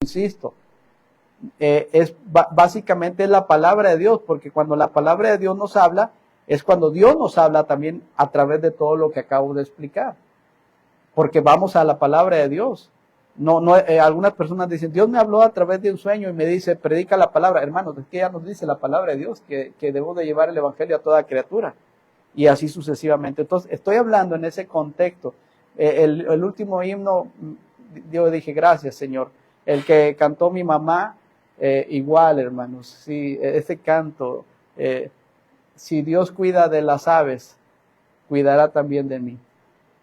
insisto, básicamente es la palabra de Dios, porque cuando la palabra de Dios nos habla, es cuando Dios nos habla también a través de todo lo que acabo de explicar, porque vamos a la palabra de Dios. Algunas personas dicen, Dios me habló a través de un sueño y me dice, predica la palabra. Hermanos, es que ya nos dice la palabra de Dios, que debo de llevar el evangelio a toda criatura, y así sucesivamente. Entonces, estoy hablando en ese contexto. El último himno, yo dije, gracias, Señor. El que cantó mi mamá, igual, hermanos, sí, ese canto, si Dios cuida de las aves, cuidará también de mí.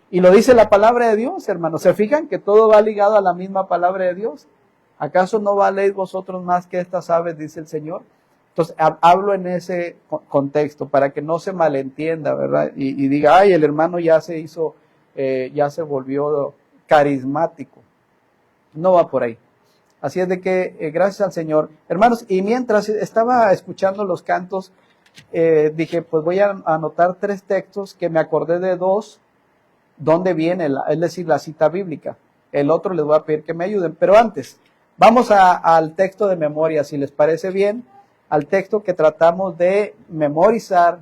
Y lo dice la palabra de Dios, hermanos. ¿Se fijan que todo va ligado a la misma palabra de Dios? ¿Acaso no valéis vosotros más que estas aves, dice el Señor? Entonces, hablo en ese contexto para que no se malentienda, ¿verdad? Y diga, ay, el hermano ya se hizo, ya se volvió carismático. No va por ahí. Así es de que, gracias al Señor. Hermanos, y mientras estaba escuchando los cantos, dije, pues voy a anotar 3 textos que me acordé de 2, donde viene, es decir, la cita bíblica. El otro les voy a pedir que me ayuden. Pero antes, vamos al texto de memoria, si les parece bien, al texto que tratamos de memorizar,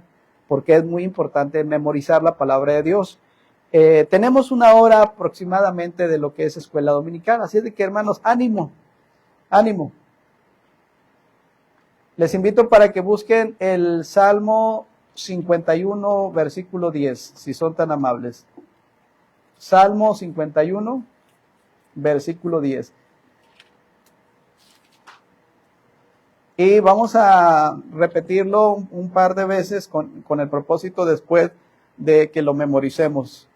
porque es muy importante memorizar la palabra de Dios. Tenemos 1 hora aproximadamente de lo que es escuela dominical, así es de que, hermanos, ánimo, ánimo. Les invito para que busquen el Salmo 51, versículo 10, si son tan amables. Salmo 51, versículo 10. Y vamos a repetirlo un par de veces con el propósito después de que lo memoricemos.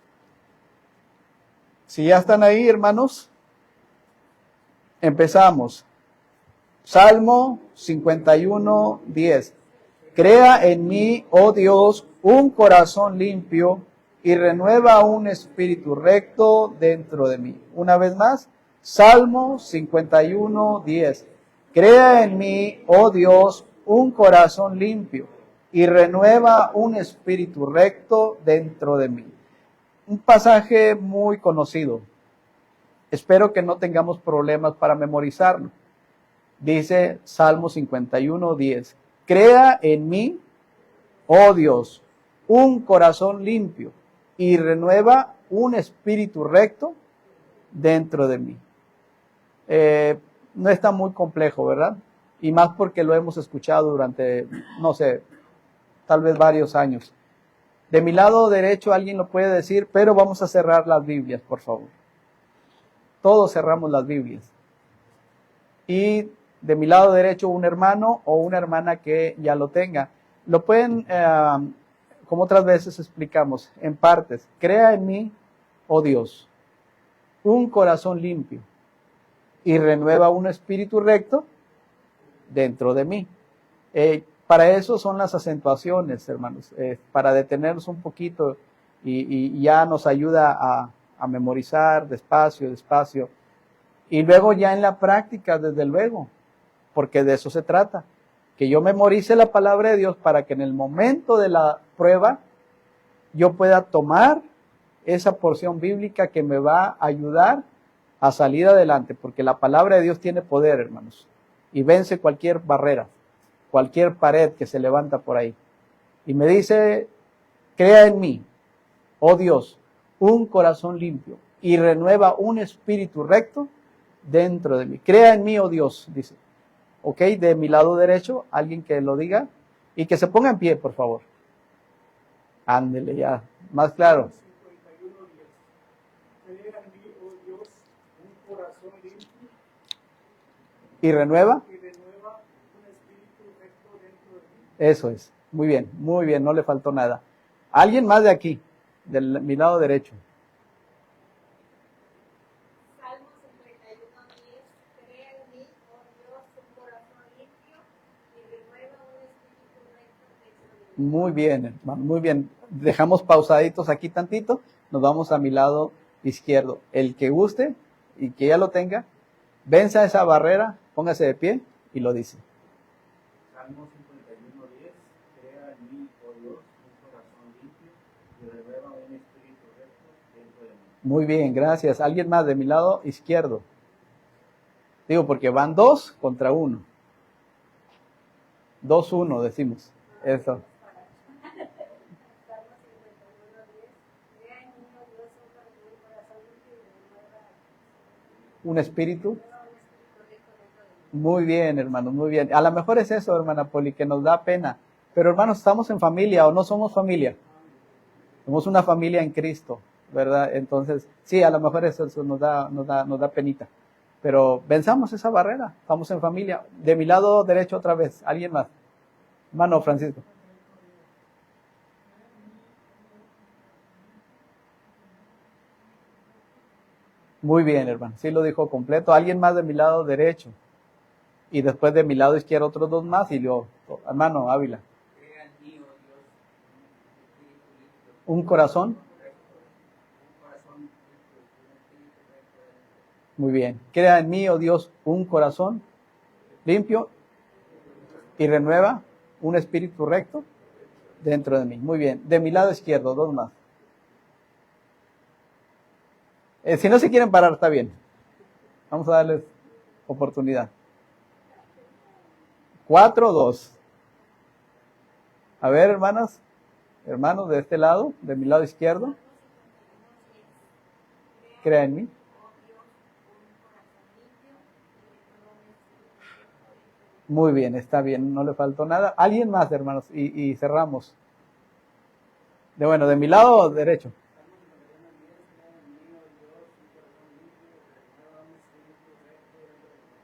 Si ya están ahí, hermanos, empezamos. Salmo 51, 10. Crea en mí, oh Dios, un corazón limpio y renueva un espíritu recto dentro de mí. Una vez más, Salmo 51, 10. Crea en mí, oh Dios, un corazón limpio y renueva un espíritu recto dentro de mí. Un pasaje muy conocido. Espero que no tengamos problemas para memorizarlo. Dice Salmo 51, 10. Crea en mí, oh Dios, un corazón limpio y renueva un espíritu recto dentro de mí. No está muy complejo, ¿verdad? Y más porque lo hemos escuchado durante, no sé, tal vez varios años. De mi lado derecho alguien lo puede decir, pero vamos a cerrar las Biblias, por favor. Todos cerramos las Biblias. Y de mi lado derecho un hermano o una hermana que ya lo tenga. Lo pueden, como otras veces explicamos, en partes. Crea en mí, oh Dios, un corazón limpio y renueva un espíritu recto dentro de mí. Para eso son las acentuaciones, hermanos, para detenernos un poquito y ya nos ayuda a memorizar despacio, despacio. Y luego ya en la práctica, desde luego, porque de eso se trata, que yo memorice la palabra de Dios para que en el momento de la prueba yo pueda tomar esa porción bíblica que me va a ayudar a salir adelante, porque la palabra de Dios tiene poder, hermanos, y vence cualquier barrera, cualquier pared que se levanta por ahí. Y me dice, crea en mí, oh Dios, un corazón limpio y renueva un espíritu recto dentro de mí. Crea en mí, oh Dios, dice. Ok, de mi lado derecho, alguien que lo diga y que se ponga en pie, por favor. Ándele ya, más claro. ¿Y renueva? Eso es, muy bien, no le faltó nada. ¿Alguien más de aquí, de mi lado derecho? Muy bien, hermano, muy bien. Dejamos pausaditos aquí tantito, nos vamos a mi lado izquierdo. El que guste y que ya lo tenga, venza esa barrera, póngase de pie y lo dice. Salmo 51:10, crea en mí, oh Dios, un corazón limpio y renueva un espíritu recto dentro de mí. Muy bien, gracias. ¿Alguien más de mi lado izquierdo? Digo, porque van 2 contra 1. 2-1 decimos. Eso. Un espíritu. Muy bien, hermanos, muy bien. A lo mejor es eso, hermana Poli, que nos da pena. Pero hermanos, ¿estamos en familia o no somos familia? Somos una familia en Cristo, ¿verdad? Entonces, sí, a lo mejor eso nos da penita. Pero venzamos esa barrera, estamos en familia. De mi lado derecho otra vez, ¿alguien más? Hermano Francisco. Muy bien, hermano, sí lo dijo completo. ¿Alguien más de mi lado derecho? Y después de mi lado izquierdo otros 2 más y yo, hermano Ávila. Un corazón. Muy bien. Crea en mí, oh Dios, un corazón limpio y renueva un espíritu recto dentro de mí. Muy bien. De mi lado izquierdo, 2 más. Si no se quieren parar, está bien. Vamos a darles oportunidad. 4-2. A ver, hermanos de este lado, de mi lado izquierdo. Crea en mí. Muy bien, está bien, no le faltó nada. ¿Alguien más, hermanos? Y cerramos. De mi lado derecho.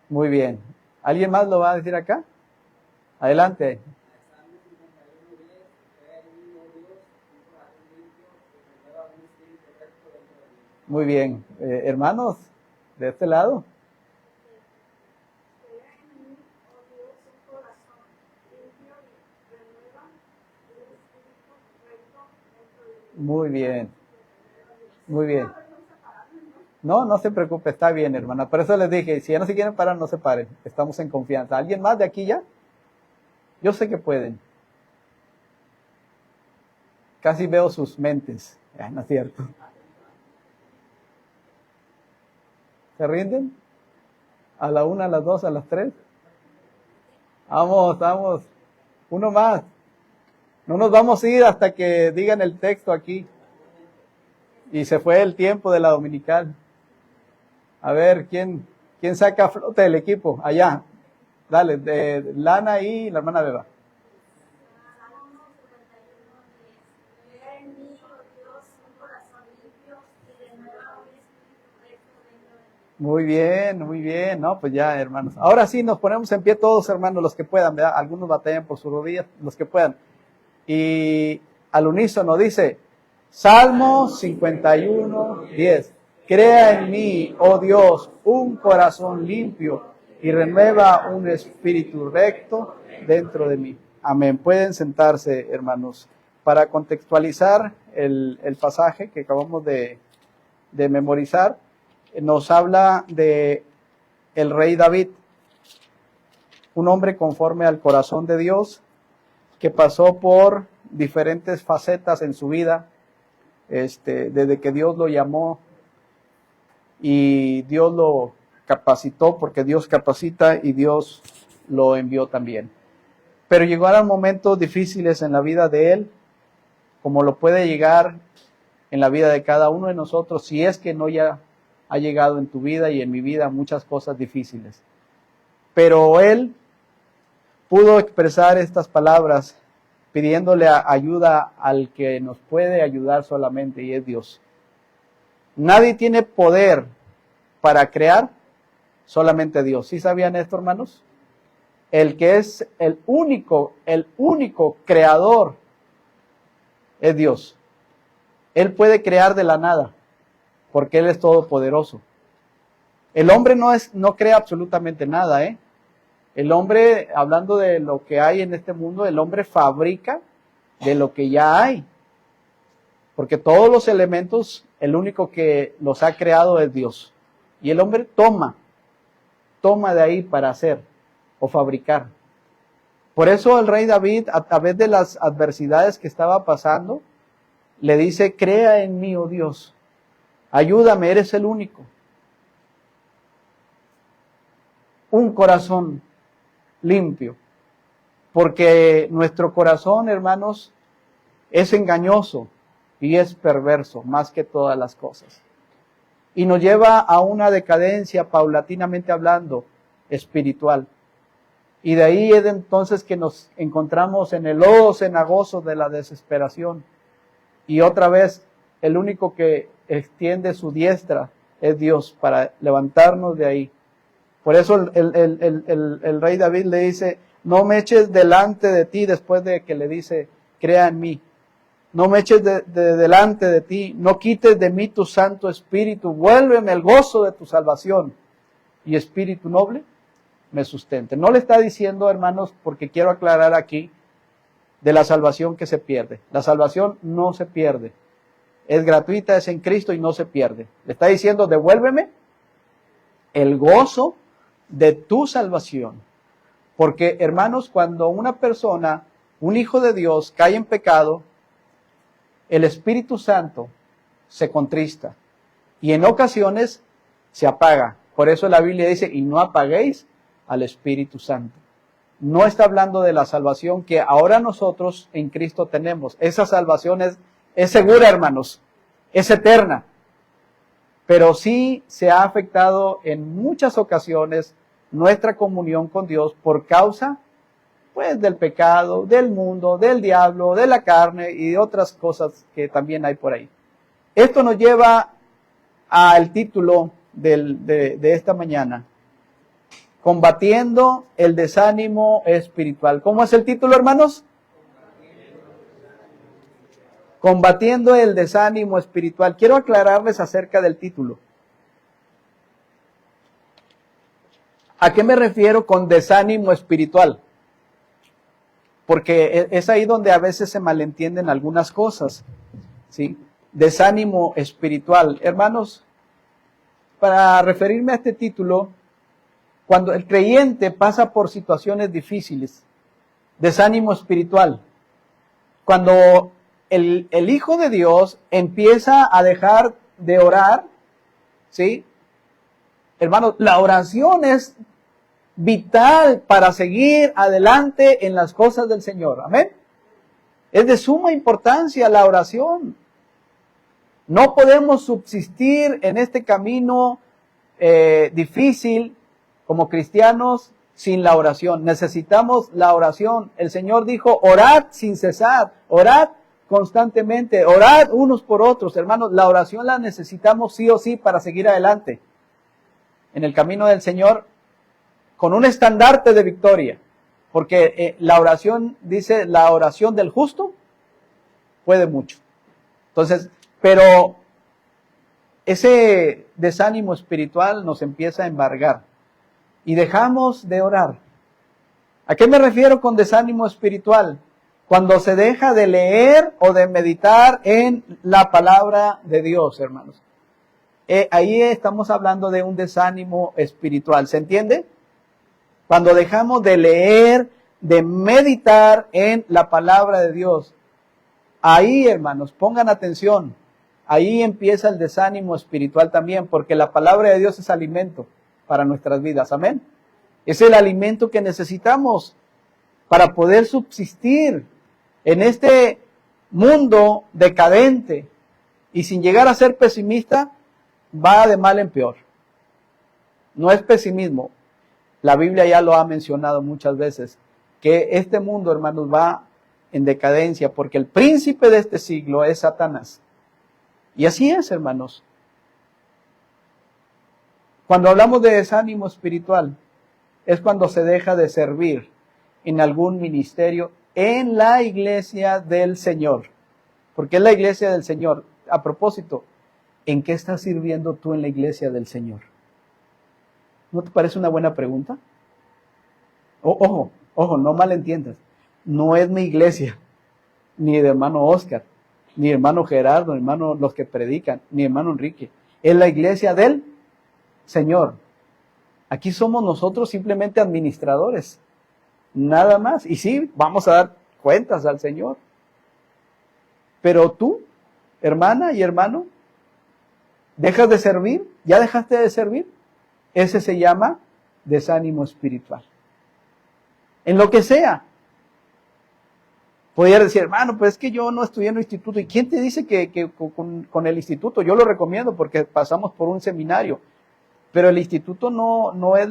Muy bien. ¿Alguien más lo va a decir acá? Adelante. Muy bien. Hermanos, de este lado. Muy bien. Muy bien. No se preocupe, está bien, hermana. Por eso les dije, si ya no se quieren parar, no se paren. Estamos en confianza. ¿Alguien más de aquí ya? Yo sé que pueden. Casi veo sus mentes. No es cierto. ¿Se rinden? ¿A la 1, a las 2, a las 3? Vamos. Uno más. No nos vamos a ir hasta que digan el texto aquí. Y se fue el tiempo de la dominical. A ver, ¿quién saca a flote del equipo? Allá. Dale, de Lana y la hermana Beba. Muy bien. No, pues ya, hermanos. Ahora sí, nos ponemos en pie todos, hermanos, los que puedan, ¿verdad? Algunos batallan por sus rodillas, los que puedan. Y al unísono dice, Salmo 51:10. Crea en mí, oh Dios, un corazón limpio y renueva un espíritu recto dentro de mí. Amén. Pueden sentarse, hermanos. Para contextualizar el pasaje que acabamos de memorizar, nos habla de el rey David, un hombre conforme al corazón de Dios, que pasó por diferentes facetas en su vida, desde que Dios lo llamó y Dios lo capacitó, porque Dios capacita y Dios lo envió también. Pero llegaron momentos difíciles en la vida de él, como lo puede llegar en la vida de cada uno de nosotros, si es que no ya ha llegado en tu vida y en mi vida muchas cosas difíciles. Pero él pudo expresar estas palabras pidiéndole ayuda al que nos puede ayudar solamente, y es Dios. Nadie tiene poder para crear, solamente Dios. ¿Sí sabían esto, hermanos? El que es el único creador es Dios. Él puede crear de la nada, porque Él es todopoderoso. El hombre no crea absolutamente nada, ¿eh? El hombre, hablando de lo que hay en este mundo, el hombre fabrica de lo que ya hay. Porque todos los elementos, el único que los ha creado es Dios. Y el hombre toma de ahí para hacer o fabricar. Por eso el rey David, a través de las adversidades que estaba pasando, le dice, crea en mí, oh Dios, ayúdame, eres el único. un corazón limpio. Porque nuestro corazón, hermanos, es engañoso y es perverso más que todas las cosas. Y nos lleva a una decadencia, paulatinamente hablando, espiritual. Y de ahí es entonces que nos encontramos en el lodo cenagoso de la desesperación. Y otra vez, el único que extiende su diestra es Dios para levantarnos de ahí. Por eso el rey David le dice, no me eches delante de ti, después de que le dice, crea en mí. No me eches de delante de ti, no quites de mí tu Santo Espíritu, vuélveme el gozo de tu salvación y espíritu noble me sustente. No le está diciendo, hermanos, porque quiero aclarar aquí, de la salvación que se pierde. La salvación no se pierde. Es gratuita, es en Cristo y no se pierde. Le está diciendo, devuélveme el gozo de tu salvación. Porque, hermanos, cuando una persona, un hijo de Dios, cae en pecado, el Espíritu Santo se contrista y en ocasiones se apaga. Por eso la Biblia dice, y no apaguéis al Espíritu Santo. No está hablando de la salvación que ahora nosotros en Cristo tenemos. Esa salvación es segura, hermanos, es eterna. Pero sí se ha afectado en muchas ocasiones nuestra comunión con Dios por causa pues del pecado, del mundo, del diablo, de la carne y de otras cosas que también hay por ahí. Esto nos lleva al título de esta mañana, combatiendo el desánimo espiritual. ¿Cómo es el título, hermanos? Combatiendo el desánimo espiritual. Quiero aclararles acerca del título. ¿A qué me refiero con desánimo espiritual? Porque es ahí donde a veces se malentienden algunas cosas, ¿sí? Desánimo espiritual. Hermanos, para referirme a este título, cuando el creyente pasa por situaciones difíciles, desánimo espiritual, cuando el Hijo de Dios empieza a dejar de orar, ¿sí? Hermanos, la oración es vital para seguir adelante en las cosas del Señor. Amén. Es de suma importancia la oración. No podemos subsistir en este camino difícil como cristianos sin la oración. Necesitamos la oración. El Señor dijo, orad sin cesar, orad constantemente, orad unos por otros. Hermanos, la oración la necesitamos sí o sí para seguir adelante en el camino del Señor, con un estandarte de victoria, porque la oración, dice, la oración del justo puede mucho. Entonces, pero ese desánimo espiritual nos empieza a embargar y dejamos de orar. ¿A qué me refiero con desánimo espiritual? Cuando se deja de leer o de meditar en la palabra de Dios, hermanos. Ahí estamos hablando de un desánimo espiritual, ¿se entiende? Cuando dejamos de leer, de meditar en la palabra de Dios. Ahí, hermanos, pongan atención. Ahí empieza el desánimo espiritual también, porque la palabra de Dios es alimento para nuestras vidas. Amén. Es el alimento que necesitamos para poder subsistir en este mundo decadente. Y sin llegar a ser pesimista, va de mal en peor. No es pesimismo. La Biblia ya lo ha mencionado muchas veces, que este mundo, hermanos, va en decadencia, porque el príncipe de este siglo es Satanás. Y así es, hermanos. Cuando hablamos de desánimo espiritual, es cuando se deja de servir en algún ministerio en la iglesia del Señor. Porque es la iglesia del Señor. A propósito, ¿en qué estás sirviendo tú en la iglesia del Señor? ¿No te parece una buena pregunta? Ojo, no malentiendas. No es mi iglesia, ni de hermano Oscar, ni hermano Gerardo, hermano los que predican, ni hermano Enrique. Es la iglesia del Señor. Aquí somos nosotros simplemente administradores. Nada más. Y sí, vamos a dar cuentas al Señor. Pero tú, hermana y hermano, ¿dejas de servir? ¿Ya dejaste de servir? Ese se llama desánimo espiritual. En lo que sea. Podría decir, hermano, pues es que yo no estudié en un instituto. ¿Y quién te dice que con el instituto? Yo lo recomiendo porque pasamos por un seminario. Pero el instituto no es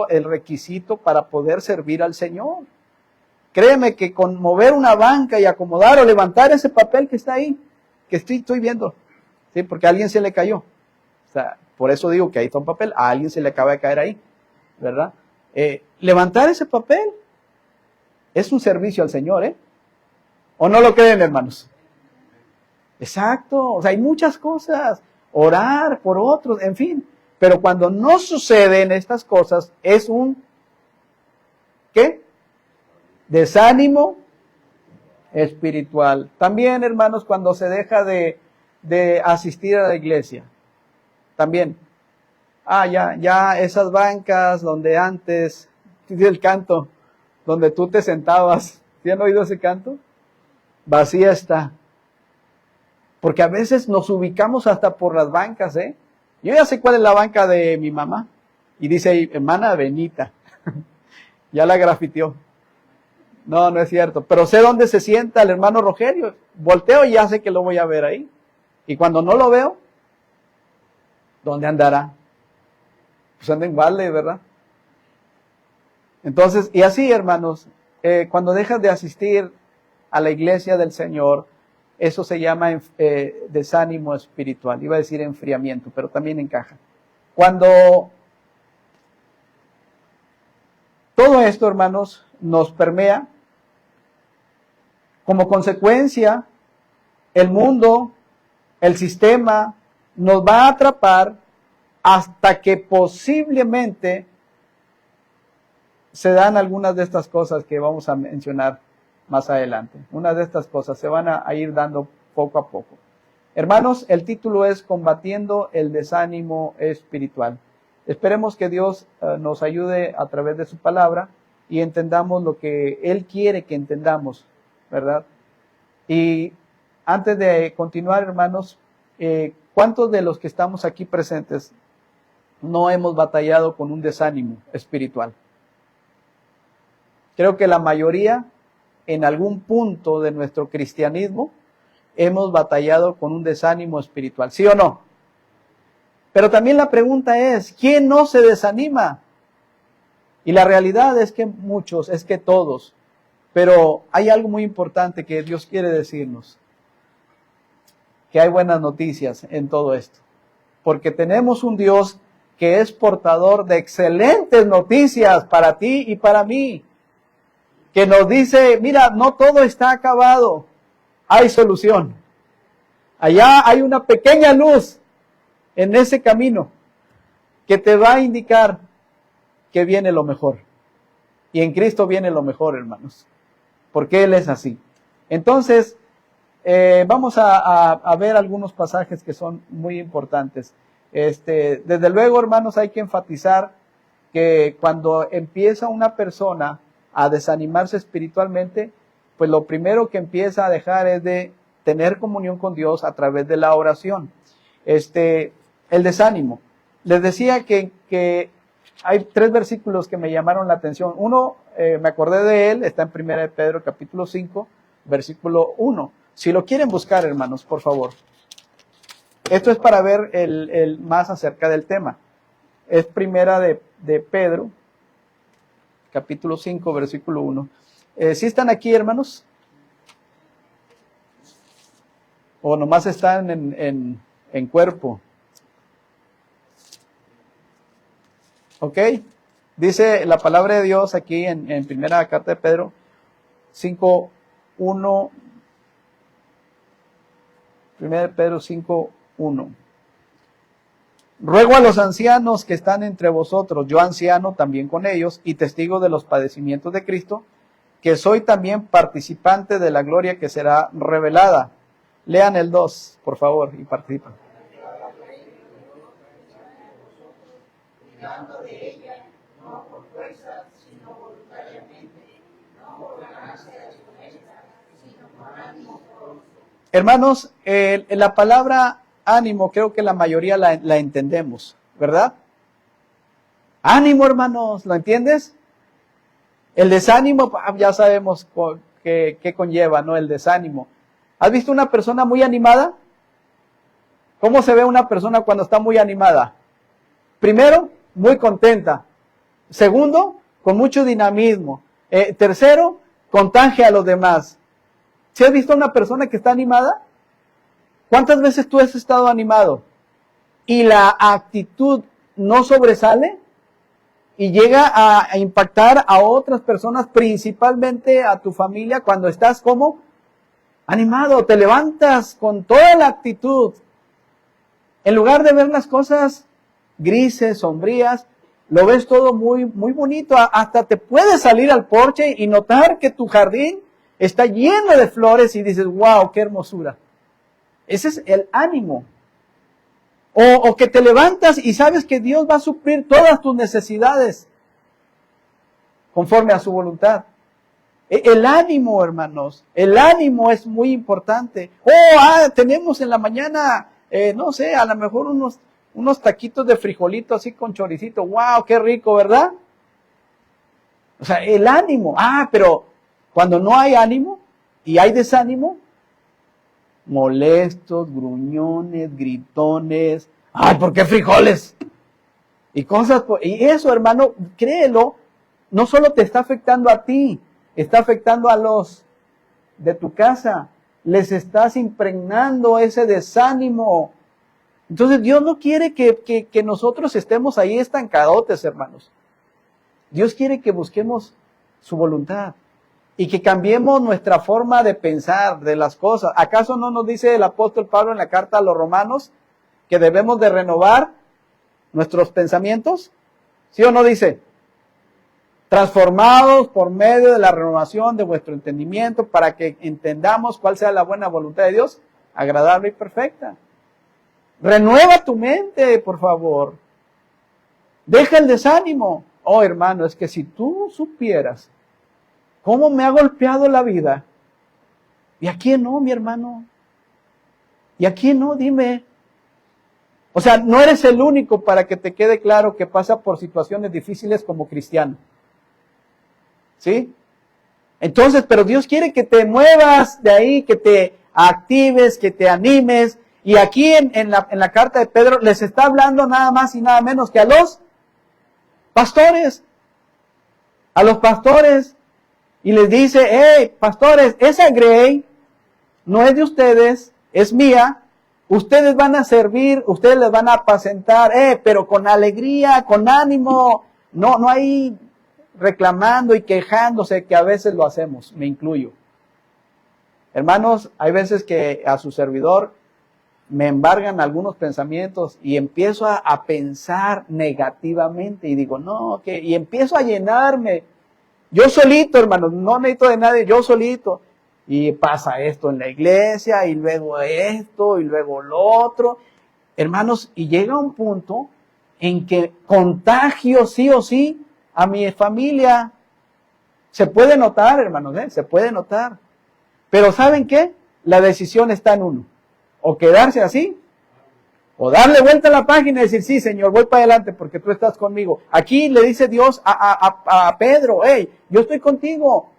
el requisito para poder servir al Señor. Créeme que con mover una banca y acomodar o levantar ese papel que está ahí, que estoy viendo, ¿sí? Porque a alguien se le cayó. O sea, por eso digo que ahí está un papel, a alguien se le acaba de caer ahí, ¿verdad? Levantar ese papel es un servicio al Señor, ¿eh? ¿O no lo creen, hermanos? Exacto, o sea, hay muchas cosas, orar por otros, en fin. Pero cuando no suceden estas cosas, es un, ¿qué? Desánimo espiritual. También, hermanos, cuando se deja de asistir a la iglesia, también. Ya esas bancas donde antes, dice el canto, donde tú te sentabas, ¿sí han oído ese canto? Vacía está. Porque a veces nos ubicamos hasta por las bancas, ¿eh? Yo ya sé cuál es la banca de mi mamá. Y dice ahí, hermana Benita. Ya la grafiteó. No es cierto. Pero sé dónde se sienta el hermano Rogelio. Volteo y ya sé que lo voy a ver ahí. Y cuando no lo veo, ¿dónde andará? Pues anda en balde, ¿verdad? Entonces, y así, hermanos, cuando dejas de asistir a la iglesia del Señor, eso se llama desánimo espiritual. Iba a decir enfriamiento, pero también encaja. Cuando todo esto, hermanos, nos permea, como consecuencia, el mundo, el sistema, nos va a atrapar hasta que posiblemente se dan algunas de estas cosas que vamos a mencionar más adelante. Unas de estas cosas se van a ir dando poco a poco. Hermanos, el título es Combatiendo el desánimo espiritual. Esperemos que Dios nos ayude a través de su palabra y entendamos lo que Él quiere que entendamos, ¿verdad? Y antes de continuar, hermanos, ¿cuántos de los que estamos aquí presentes no hemos batallado con un desánimo espiritual? Creo que la mayoría, en algún punto de nuestro cristianismo, hemos batallado con un desánimo espiritual, ¿sí o no? Pero también la pregunta es, ¿quién no se desanima? Y la realidad es que muchos, es que todos. Pero hay algo muy importante que Dios quiere decirnos, que hay buenas noticias en todo esto. Porque tenemos un Dios que es portador de excelentes noticias para ti y para mí. Que nos dice, mira, no todo está acabado, hay solución. Allá hay una pequeña luz en ese camino que te va a indicar que viene lo mejor. Y en Cristo viene lo mejor, hermanos, porque Él es así. Entonces, vamos a ver algunos pasajes que son muy importantes. Desde luego, hermanos, hay que enfatizar que cuando empieza una persona a desanimarse espiritualmente, pues lo primero que empieza a dejar es de tener comunión con Dios a través de la oración. El desánimo. Les decía que hay 3 versículos que me llamaron la atención. Uno, me acordé de él, está en 1 de Pedro capítulo 5, versículo 1. Si lo quieren buscar, hermanos, por favor. Esto es para ver el más acerca del tema. Es 1 de Pedro, capítulo 5, versículo 1. ¿Sí están aquí, hermanos? ¿O nomás están en cuerpo? ¿Ok? Dice la palabra de Dios aquí en primera carta de Pedro 5, 1. 1 de Pedro 5, 1. Ruego a los ancianos que están entre vosotros, yo anciano también con ellos, y testigo de los padecimientos de Cristo, que soy también participante de la gloria que será revelada. Lean el 2, por favor, y participan. Hermanos, la palabra ánimo creo que la mayoría la entendemos, ¿verdad? Ánimo, hermanos, ¿lo entiendes? El desánimo, ya sabemos qué conlleva, ¿no? El desánimo. ¿Has visto una persona muy animada? ¿Cómo se ve una persona cuando está muy animada? Primero, muy contenta. Segundo, con mucho dinamismo. Tercero, contagia a los demás. ¿Sí has visto una persona que está animada? ¿Cuántas veces tú has estado animado y la actitud no sobresale y llega a impactar a otras personas, principalmente a tu familia, cuando estás como animado, te levantas con toda la actitud? En lugar de ver las cosas grises, sombrías, lo ves todo muy, muy bonito. Hasta te puedes salir al porche y notar que tu jardín está lleno de flores y dices, wow, qué hermosura. Ese es el ánimo. O que te levantas y sabes que Dios va a suplir todas tus necesidades conforme a su voluntad. El ánimo, hermanos, el ánimo es muy importante. Tenemos en la mañana, no sé, a lo mejor unos taquitos de frijolito así con choricito. ¡Wow! ¡Qué rico!, ¿verdad? O sea, el ánimo. Pero cuando no hay ánimo y hay desánimo, molestos, gruñones, gritones. ¡Ay, por qué frijoles! Y cosas, y eso, hermano, créelo, no solo te está afectando a ti, está afectando a los de tu casa. Les estás impregnando ese desánimo. Entonces Dios no quiere que nosotros estemos ahí estancadotes, hermanos. Dios quiere que busquemos su voluntad y que cambiemos nuestra forma de pensar de las cosas. ¿Acaso no nos dice el apóstol Pablo en la carta a los Romanos que debemos de renovar nuestros pensamientos? ¿Sí o no dice? Transformados por medio de la renovación de vuestro entendimiento para que entendamos cuál sea la buena voluntad de Dios, agradable y perfecta. Renueva tu mente, por favor. Deja el desánimo. Hermano, es que si tú supieras cómo me ha golpeado la vida, ¿y a quién no, mi hermano? ¿Y a quién no? Dime. O sea, no eres el único, para que te quede claro, que pasa por situaciones difíciles como cristiano. ¿Sí? Entonces, pero Dios quiere que te muevas de ahí, que te actives, que te animes. Y aquí en la carta de Pedro les está hablando nada más y nada menos que a los pastores. A los pastores. Y les dice, hey, pastores, esa grey no es de ustedes, es mía. Ustedes van a servir, ustedes les van a apacentar, pero con alegría, con ánimo. No hay reclamando y quejándose, que a veces lo hacemos, me incluyo. Hermanos, hay veces que a su servidor me embargan algunos pensamientos y empiezo a pensar negativamente y digo, y empiezo a llenarme. Yo solito, hermanos, no necesito de nadie, yo solito. Y pasa esto en la iglesia, y luego esto, y luego lo otro. Hermanos, y llega un punto en que contagio sí o sí a mi familia. Se puede notar, hermanos, se puede notar. Pero ¿saben qué? La decisión está en uno. O quedarse así, o darle vuelta a la página y decir, sí, Señor, voy para adelante porque tú estás conmigo. Aquí le dice Dios a Pedro, hey, yo estoy contigo.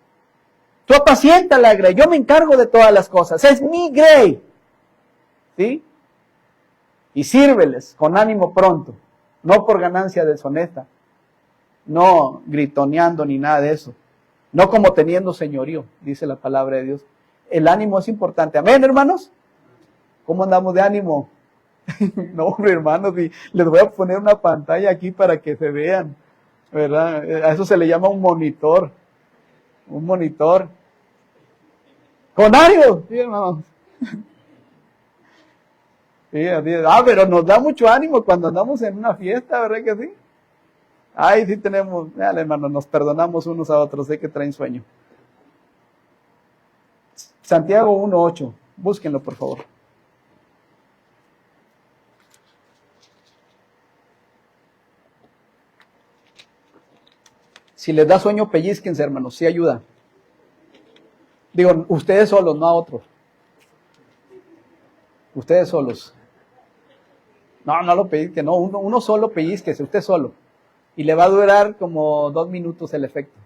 Tú apacienta la grey, yo me encargo de todas las cosas. Es mi grey. ¿Sí? Y sírveles con ánimo pronto, no por ganancia deshonesta, no gritoneando ni nada de eso, no como teniendo señorío, dice la palabra de Dios. El ánimo es importante. Amén, hermanos. ¿Cómo andamos de ánimo? No, hombre, hermanos, les voy a poner una pantalla aquí para que se vean, ¿verdad? A eso se le llama un monitor. Un monitor. Con ánimo, sí, hermanos. Sí, así es. Pero nos da mucho ánimo cuando andamos en una fiesta, ¿verdad que sí? Ay, sí tenemos, dale, hermano, nos perdonamos unos a otros, sé que traen sueño. Santiago 1:8, búsquenlo por favor. Si les da sueño, pellizquense, hermanos, sí ayuda. Digo, ustedes solos, no a otros. Ustedes solos. No lo pellizquen, no, uno solo pellizquese, usted solo. y le va a durar como 2 minutos el efecto.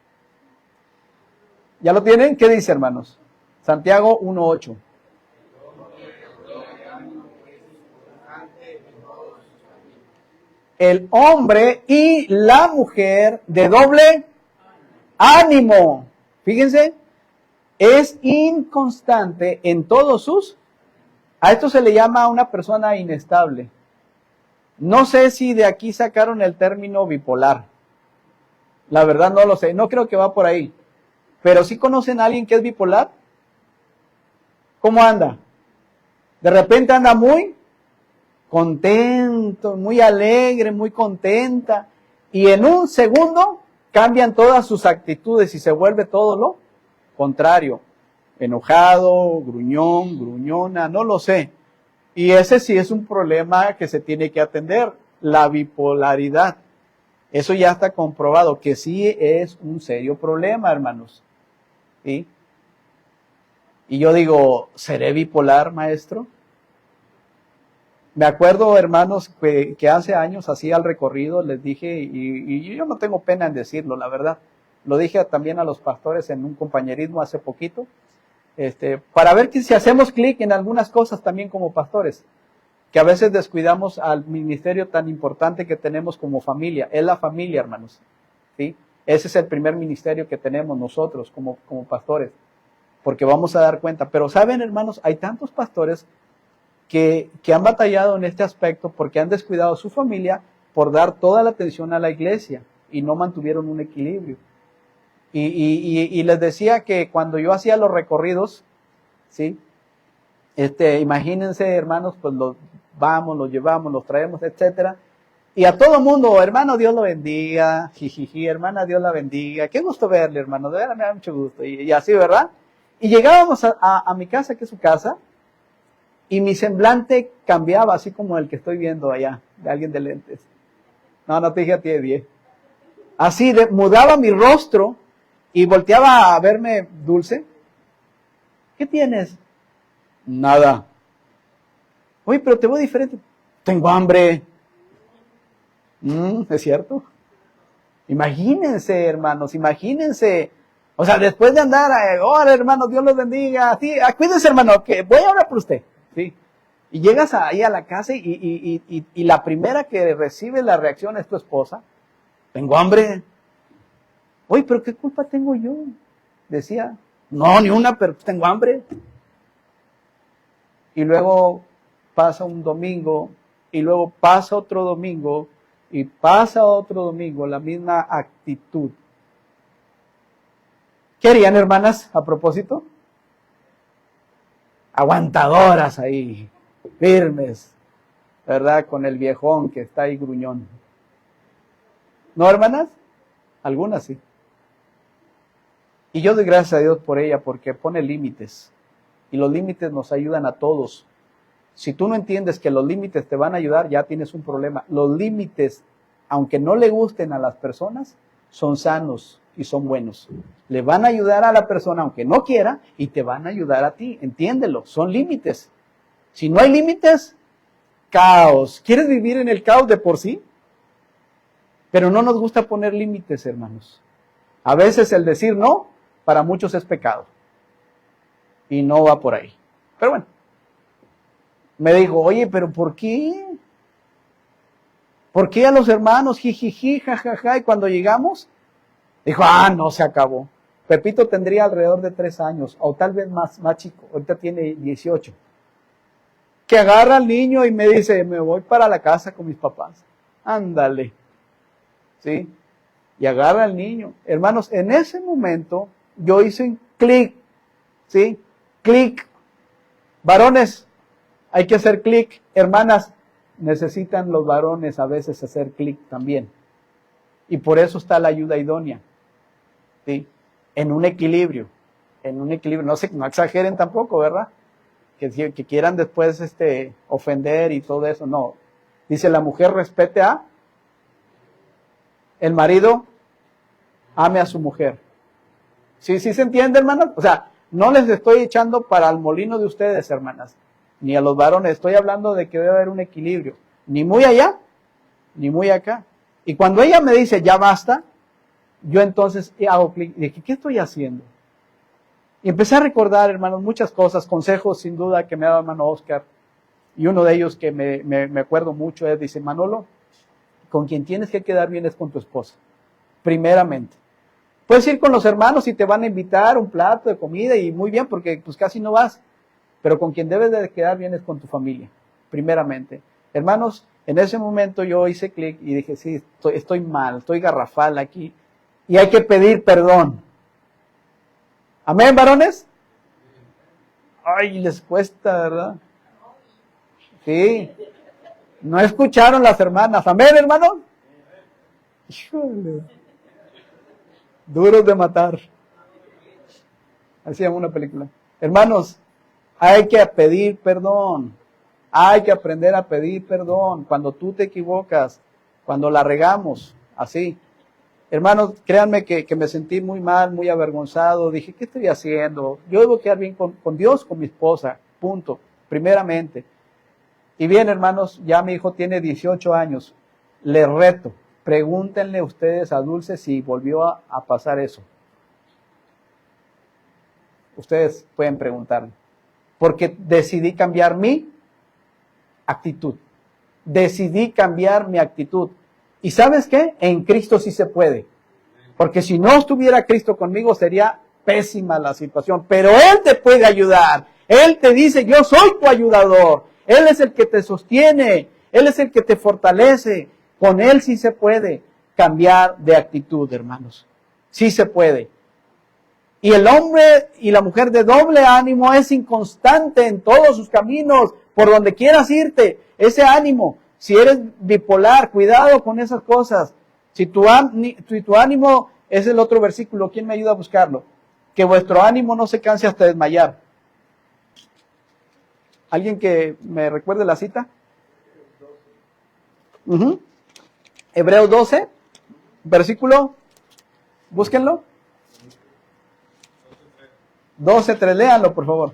¿Ya lo tienen? ¿Qué dice, hermanos? Santiago 1:8. El hombre y la mujer de doble ánimo. Fíjense, es inconstante en todos sus... A esto se le llama una persona inestable. No sé si de aquí sacaron el término bipolar. La verdad no lo sé, no creo que va por ahí. Pero ¿sí conocen a alguien que es bipolar? ¿Cómo anda? De repente anda muy contento, muy alegre, muy contenta. Y en un segundo cambian todas sus actitudes y se vuelve todo lo contrario. Enojado, gruñón, gruñona, no lo sé. Y ese sí es un problema que se tiene que atender, la bipolaridad. Eso ya está comprobado, que sí es un serio problema, hermanos. ¿Sí? Y yo digo, ¿seré bipolar, maestro? Me acuerdo, hermanos, que hace años hacía el recorrido, les dije, y yo no tengo pena en decirlo, la verdad. Lo dije también a los pastores en un compañerismo hace poquito, para ver si hacemos clic en algunas cosas también como pastores, que a veces descuidamos al ministerio tan importante que tenemos como familia. Es la familia, hermanos. ¿Sí? Ese es el primer ministerio que tenemos nosotros como pastores, porque vamos a dar cuenta. Pero saben, hermanos, hay tantos pastores que han batallado en este aspecto porque han descuidado a su familia por dar toda la atención a la iglesia y no mantuvieron un equilibrio. Y les decía que cuando yo hacía los recorridos, ¿sí? Imagínense, hermanos, pues los vamos, los llevamos, los traemos, etcétera. Y a todo mundo, hermano, Dios lo bendiga, jijiji, hermana, Dios la bendiga, qué gusto verle, hermano, de verdad me da mucho gusto, y así, ¿verdad? Y llegábamos a mi casa, que es su casa, y mi semblante cambiaba, así como el que estoy viendo allá, de alguien de lentes. No te dije a ti, Eddie. Así, mudaba mi rostro, y volteaba a verme dulce. ¿Qué tienes? Nada. Oye, pero te veo diferente. Tengo hambre. ¿Es cierto? Imagínense, hermanos, imagínense. O sea, después de andar, hola, hermano, Dios los bendiga. Sí, cuídense, hermano, que voy a orar por usted. Sí. Y llegas ahí a la casa y la primera que recibe la reacción es tu esposa. Tengo hambre. Oye, pero ¿qué culpa tengo yo? Decía. No, ni una, pero tengo hambre. Y luego pasa un domingo, y luego pasa otro domingo, y pasa otro domingo, la misma actitud. ¿Qué harían, hermanas, a propósito? Aguantadoras ahí, firmes, ¿verdad? Con el viejón que está ahí gruñón. ¿No, hermanas? Algunas sí. Y yo doy gracias a Dios por ella, porque pone límites. Y los límites nos ayudan a todos. Si tú no entiendes que los límites te van a ayudar, ya tienes un problema. Los límites, aunque no le gusten a las personas, son sanos y son buenos. Le van a ayudar a la persona, aunque no quiera, y te van a ayudar a ti. Entiéndelo, son límites. Si no hay límites, caos. ¿Quieres vivir en el caos de por sí? Pero no nos gusta poner límites, hermanos. A veces el decir no, para muchos es pecado. Y no va por ahí. Pero bueno. Me dijo, oye, pero ¿por qué? ¿Por qué a los hermanos jijiji, jajaja? Y cuando llegamos, dijo, no, se acabó. Pepito tendría alrededor de 3 años, o tal vez más chico. Ahorita tiene 18. Que agarra al niño y me dice, me voy para la casa con mis papás. Ándale. ¿Sí? Y agarra al niño. Hermanos, en ese momento, yo hice un clic. ¿Sí? Clic. Varones, hay que hacer clic. Hermanas, necesitan los varones a veces hacer clic también. Y por eso está la ayuda idónea. ¿Sí? En un equilibrio. En un equilibrio. No exageren tampoco, ¿verdad? Que quieran después ofender y todo eso. No. Dice, la mujer respete a el marido, ame a su mujer. ¿Sí se entiende, hermanos? O sea, no les estoy echando para el molino de ustedes, hermanas, ni a los varones. Estoy hablando de que debe haber un equilibrio. Ni muy allá, ni muy acá. Y cuando ella me dice, ya basta, yo entonces hago clic y dije, ¿qué estoy haciendo? Y empecé a recordar, hermanos, muchas cosas, consejos sin duda que me ha dado hermano Oscar. Y uno de ellos que me acuerdo mucho es, dice, Manolo, con quien tienes que quedar bien es con tu esposa, primeramente. Puedes ir con los hermanos y te van a invitar un plato de comida y muy bien, porque pues casi no vas. Pero con quien debes de quedar bien es con tu familia, primeramente. Hermanos, en ese momento yo hice clic y dije, sí, estoy mal, estoy garrafal aquí. Y hay que pedir perdón. ¿Amén, varones? Ay, les cuesta, ¿verdad? Sí. No escucharon las hermanas. ¿Amén, hermanos? Híjole. Duros de matar. Hacían una película. Hermanos, hay que pedir perdón. Hay que aprender a pedir perdón cuando tú te equivocas, cuando la regamos, así. Hermanos, créanme que me sentí muy mal, muy avergonzado. Dije, ¿qué estoy haciendo? Yo debo quedar bien con Dios, con mi esposa, punto, primeramente. Y bien, hermanos, ya mi hijo tiene 18 años. Les reto, pregúntenle ustedes a Dulce si volvió a pasar eso. Ustedes pueden preguntarle. Porque decidí cambiar mi actitud. Decidí cambiar mi actitud. ¿Y sabes qué? En Cristo sí se puede. Porque si no estuviera Cristo conmigo sería pésima la situación. Pero Él te puede ayudar. Él te dice, yo soy tu ayudador. Él es el que te sostiene. Él es el que te fortalece. Con Él sí se puede cambiar de actitud, hermanos. Sí se puede. Y el hombre y la mujer de doble ánimo es inconstante en todos sus caminos, por donde quieras irte. Ese ánimo, si eres bipolar, cuidado con esas cosas. Si tu ánimo es el otro versículo, ¿quién me ayuda a buscarlo? Que vuestro ánimo no se canse hasta desmayar. ¿Alguien que me recuerde la cita? Hebreos 12, versículo, búsquenlo. 12:3, léanlo por favor.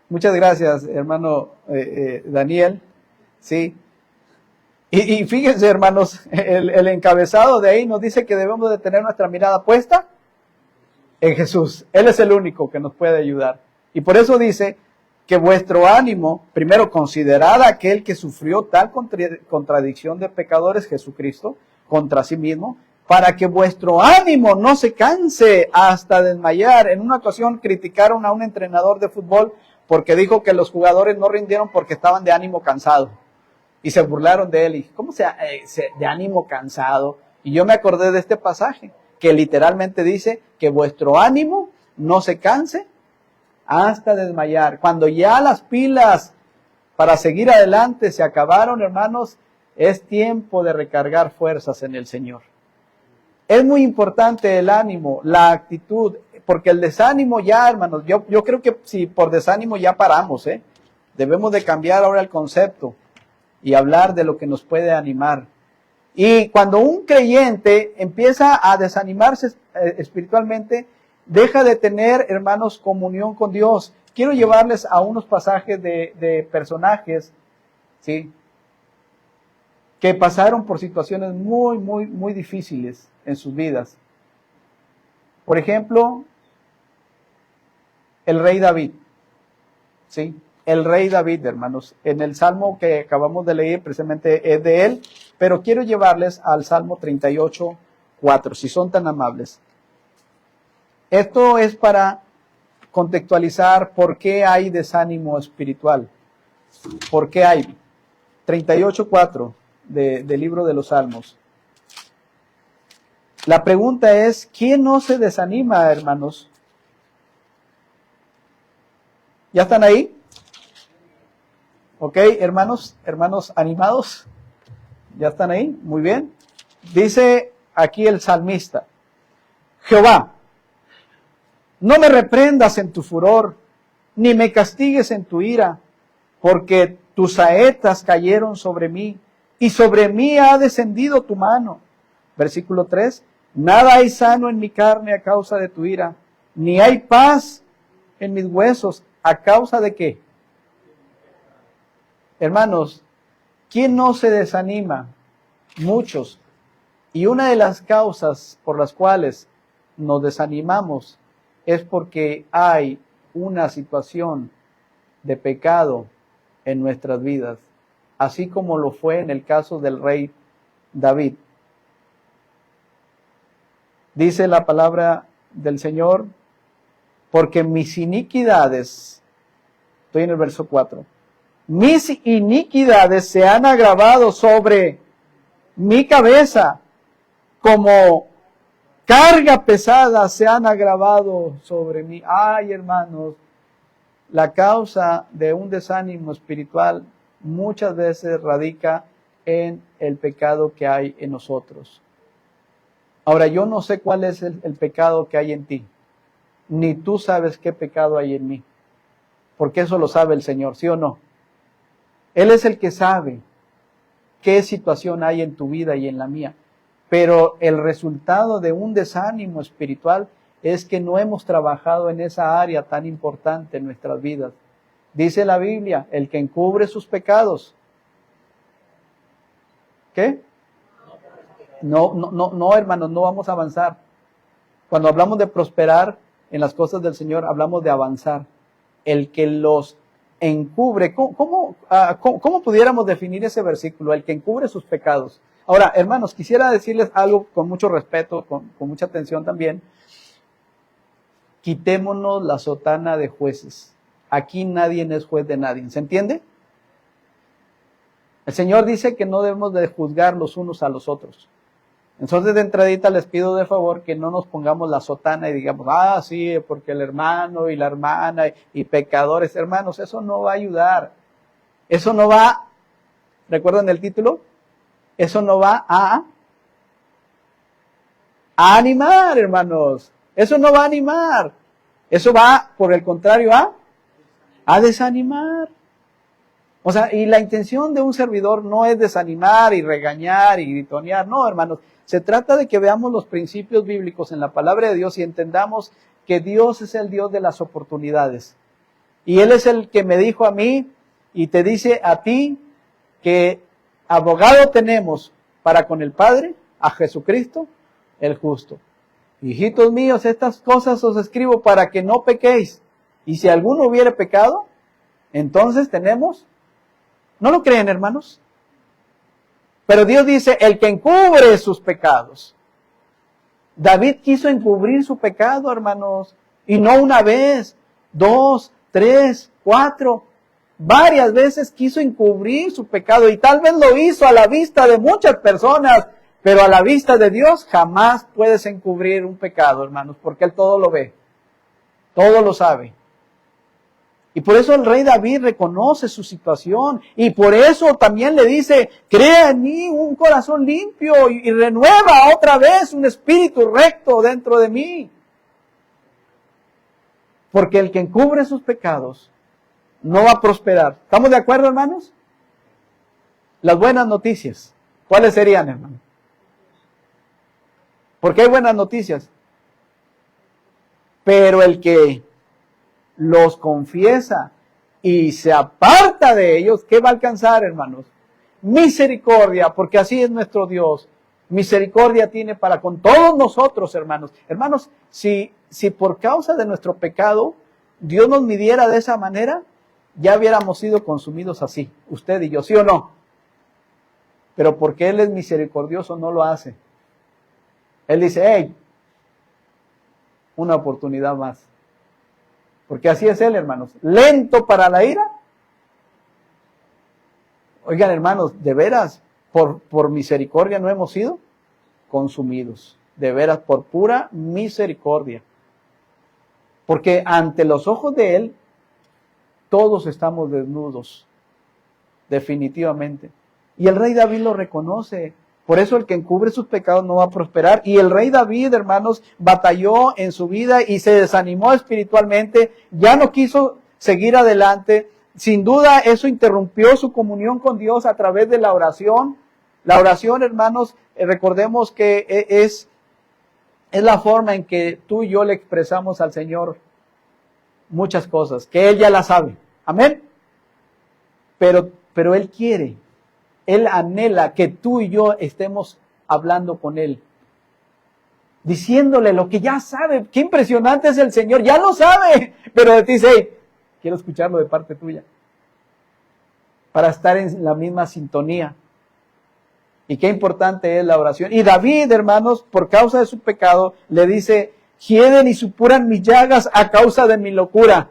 Muchas gracias, hermano Daniel. Sí. Y fíjense, hermanos, el encabezado de ahí nos dice que debemos de tener nuestra mirada puesta en Jesús. Él es el único que nos puede ayudar. Y por eso dice que vuestro ánimo, primero considerad a aquel que sufrió tal contradicción de pecadores, Jesucristo, contra sí mismo, para que vuestro ánimo no se canse hasta desmayar. En una ocasión criticaron a un entrenador de fútbol porque dijo que los jugadores no rindieron porque estaban de ánimo cansado. Y se burlaron de él. Y ¿cómo de ánimo cansado? Y yo me acordé de este pasaje, que literalmente dice que vuestro ánimo no se canse hasta desmayar. Cuando ya las pilas para seguir adelante se acabaron, hermanos, es tiempo de recargar fuerzas en el Señor. Es muy importante el ánimo, la actitud, porque el desánimo ya, hermanos, yo creo que si por desánimo ya paramos, debemos de cambiar ahora el concepto y hablar de lo que nos puede animar. Y cuando un creyente empieza a desanimarse espiritualmente, deja de tener, hermanos, comunión con Dios. Quiero llevarles a unos pasajes de personajes, ¿sí?, que pasaron por situaciones muy, muy, muy difíciles en sus vidas. Por ejemplo, el rey David, ¿sí? El rey David, hermanos. En el Salmo que acabamos de leer, precisamente es de él, pero quiero llevarles al Salmo 38:4, si son tan amables. Esto es para contextualizar por qué hay desánimo espiritual. ¿Por qué hay? 38:4 del libro de los Salmos. La pregunta es, ¿quién no se desanima, hermanos? ¿Ya están ahí? ¿Ok, hermanos animados? ¿Ya están ahí? Muy bien. Dice aquí el salmista, Jehová, no me reprendas en tu furor, ni me castigues en tu ira, porque tus saetas cayeron sobre mí, y sobre mí ha descendido tu mano. Versículo 3, Nada hay sano en mi carne a causa de tu ira, ni hay paz en mis huesos a causa de qué. Hermanos, ¿quién no se desanima? Muchos. Y una de las causas por las cuales nos desanimamos es porque hay una situación de pecado en nuestras vidas, así como lo fue en el caso del rey David. Dice la palabra del Señor, porque mis iniquidades, estoy en el verso 4, mis iniquidades se han agravado sobre mi cabeza, como carga pesada se han agravado sobre mí. Ay, hermanos, la causa de un desánimo espiritual muchas veces radica en el pecado que hay en nosotros. Ahora, yo no sé cuál es el pecado que hay en ti, ni tú sabes qué pecado hay en mí, porque eso lo sabe el Señor, ¿sí o no? Él es el que sabe qué situación hay en tu vida y en la mía, pero el resultado de un desánimo espiritual es que no hemos trabajado en esa área tan importante en nuestras vidas. Dice la Biblia, el que encubre sus pecados, ¿qué? No, hermanos, no vamos a avanzar. Cuando hablamos de prosperar en las cosas del Señor, hablamos de avanzar. El que los encubre, ¿cómo pudiéramos definir ese versículo? El que encubre sus pecados. Ahora, hermanos, quisiera decirles algo con mucho respeto, con mucha atención también. Quitémonos la sotana de jueces. Aquí nadie es juez de nadie. ¿Se entiende? El Señor dice que no debemos de juzgar los unos a los otros. Entonces, de entradita les pido de favor que no nos pongamos la sotana y digamos, sí, porque el hermano y la hermana y pecadores, hermanos, eso no va a ayudar. Eso no va, ¿recuerdan el título? Eso no va a animar, hermanos. Eso no va a animar. Eso va, por el contrario, a desanimar. O sea, y la intención de un servidor no es desanimar y regañar y gritonear. No, hermanos. Se trata de que veamos los principios bíblicos en la palabra de Dios y entendamos que Dios es el Dios de las oportunidades. Y Él es el que me dijo a mí y te dice a ti que abogado tenemos para con el Padre, a Jesucristo, el justo. Hijitos míos, estas cosas os escribo para que no pequéis. Y si alguno hubiere pecado, entonces tenemos, ¿no lo creen, hermanos? Pero Dios dice, el que encubre sus pecados. David quiso encubrir su pecado, hermanos, y no una vez, 2, 3, 4, varias veces quiso encubrir su pecado y tal vez lo hizo a la vista de muchas personas, pero a la vista de Dios jamás puedes encubrir un pecado, hermanos, porque Él todo lo ve, todo lo sabe. Y por eso el rey David reconoce su situación y por eso también le dice, crea en mí un corazón limpio y renueva otra vez un espíritu recto dentro de mí. Porque el que encubre sus pecados no va a prosperar. ¿Estamos de acuerdo, hermanos? Las buenas noticias, ¿cuáles serían, hermanos? Porque hay buenas noticias. Pero el que los confiesa y se aparta de ellos, ¿qué va a alcanzar, hermanos? Misericordia, porque así es nuestro Dios. Misericordia tiene para con todos nosotros, hermanos. Hermanos, si por causa de nuestro pecado Dios nos midiera de esa manera, ya hubiéramos sido consumidos así, usted y yo, ¿sí o no? Pero porque Él es misericordioso no lo hace. Él dice, hey, una oportunidad más. Porque así es Él, hermanos. Lento para la ira. Oigan, hermanos, de veras, por misericordia no hemos sido consumidos. De veras, por pura misericordia. Porque ante los ojos de Él, todos estamos desnudos. Definitivamente. Y el rey David lo reconoce. Por eso el que encubre sus pecados no va a prosperar. Y el rey David, hermanos, batalló en su vida y se desanimó espiritualmente. Ya no quiso seguir adelante. Sin duda eso interrumpió su comunión con Dios a través de la oración. La oración, hermanos, recordemos que es es la forma en que tú y yo le expresamos al Señor muchas cosas, que Él ya las sabe. Amén. Pero Él quiere, Él anhela que tú y yo estemos hablando con Él, diciéndole lo que ya sabe. Qué impresionante es el Señor, ya lo sabe, pero te dice, hey, quiero escucharlo de parte tuya, para estar en la misma sintonía. Y qué importante es la oración. Y David, hermanos, por causa de su pecado, le dice, hieden y supuran mis llagas a causa de mi locura.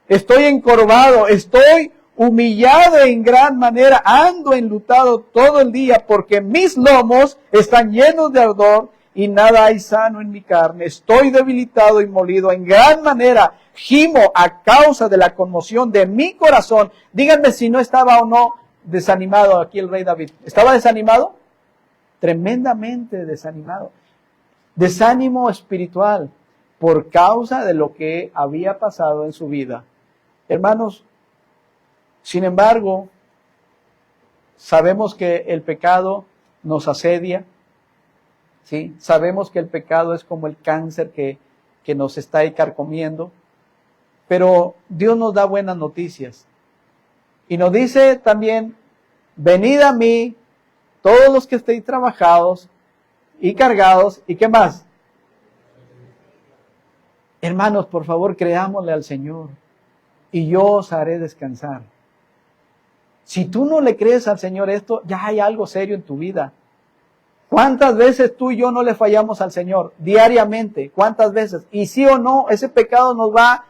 Estoy encorvado, estoy humillado en gran manera, ando enlutado todo el día, porque mis lomos están llenos de ardor y nada hay sano en mi carne. Estoy debilitado y molido en gran manera, gimo a causa de la conmoción de mi corazón. Díganme si no estaba o no desanimado aquí el rey David. ¿Estaba desanimado? Tremendamente desanimado. Desánimo espiritual por causa de lo que había pasado en su vida. Hermanos, sin embargo, sabemos que el pecado nos asedia, ¿sí? Sabemos que el pecado es como el cáncer que nos está ahí carcomiendo, pero Dios nos da buenas noticias. Y nos dice también, venid a mí, todos los que estéis trabajados y cargados, ¿y qué más? Hermanos, por favor, creámosle al Señor, y yo os haré descansar. Si tú no le crees al Señor esto, ya hay algo serio en tu vida. ¿Cuántas veces tú y yo no le fallamos al Señor? Diariamente, ¿cuántas veces? Y sí o no, ese pecado nos va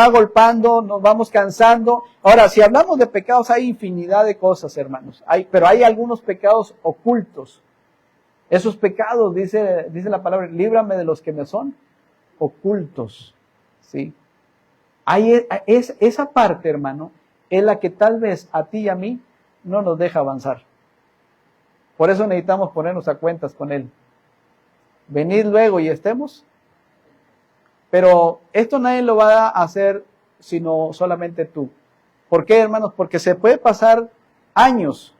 golpeando, nos vamos cansando. Ahora, si hablamos de pecados, hay infinidad de cosas, hermanos. Pero hay algunos pecados ocultos. Esos pecados, dice la palabra, líbrame de los que me son ocultos. ¿Sí? Esa parte, hermano, es la que tal vez a ti y a mí no nos deja avanzar. Por eso necesitamos ponernos a cuentas con Él. Venid luego y estemos. Pero esto nadie lo va a hacer sino solamente tú. ¿Por qué, hermanos? Porque se puede pasar años,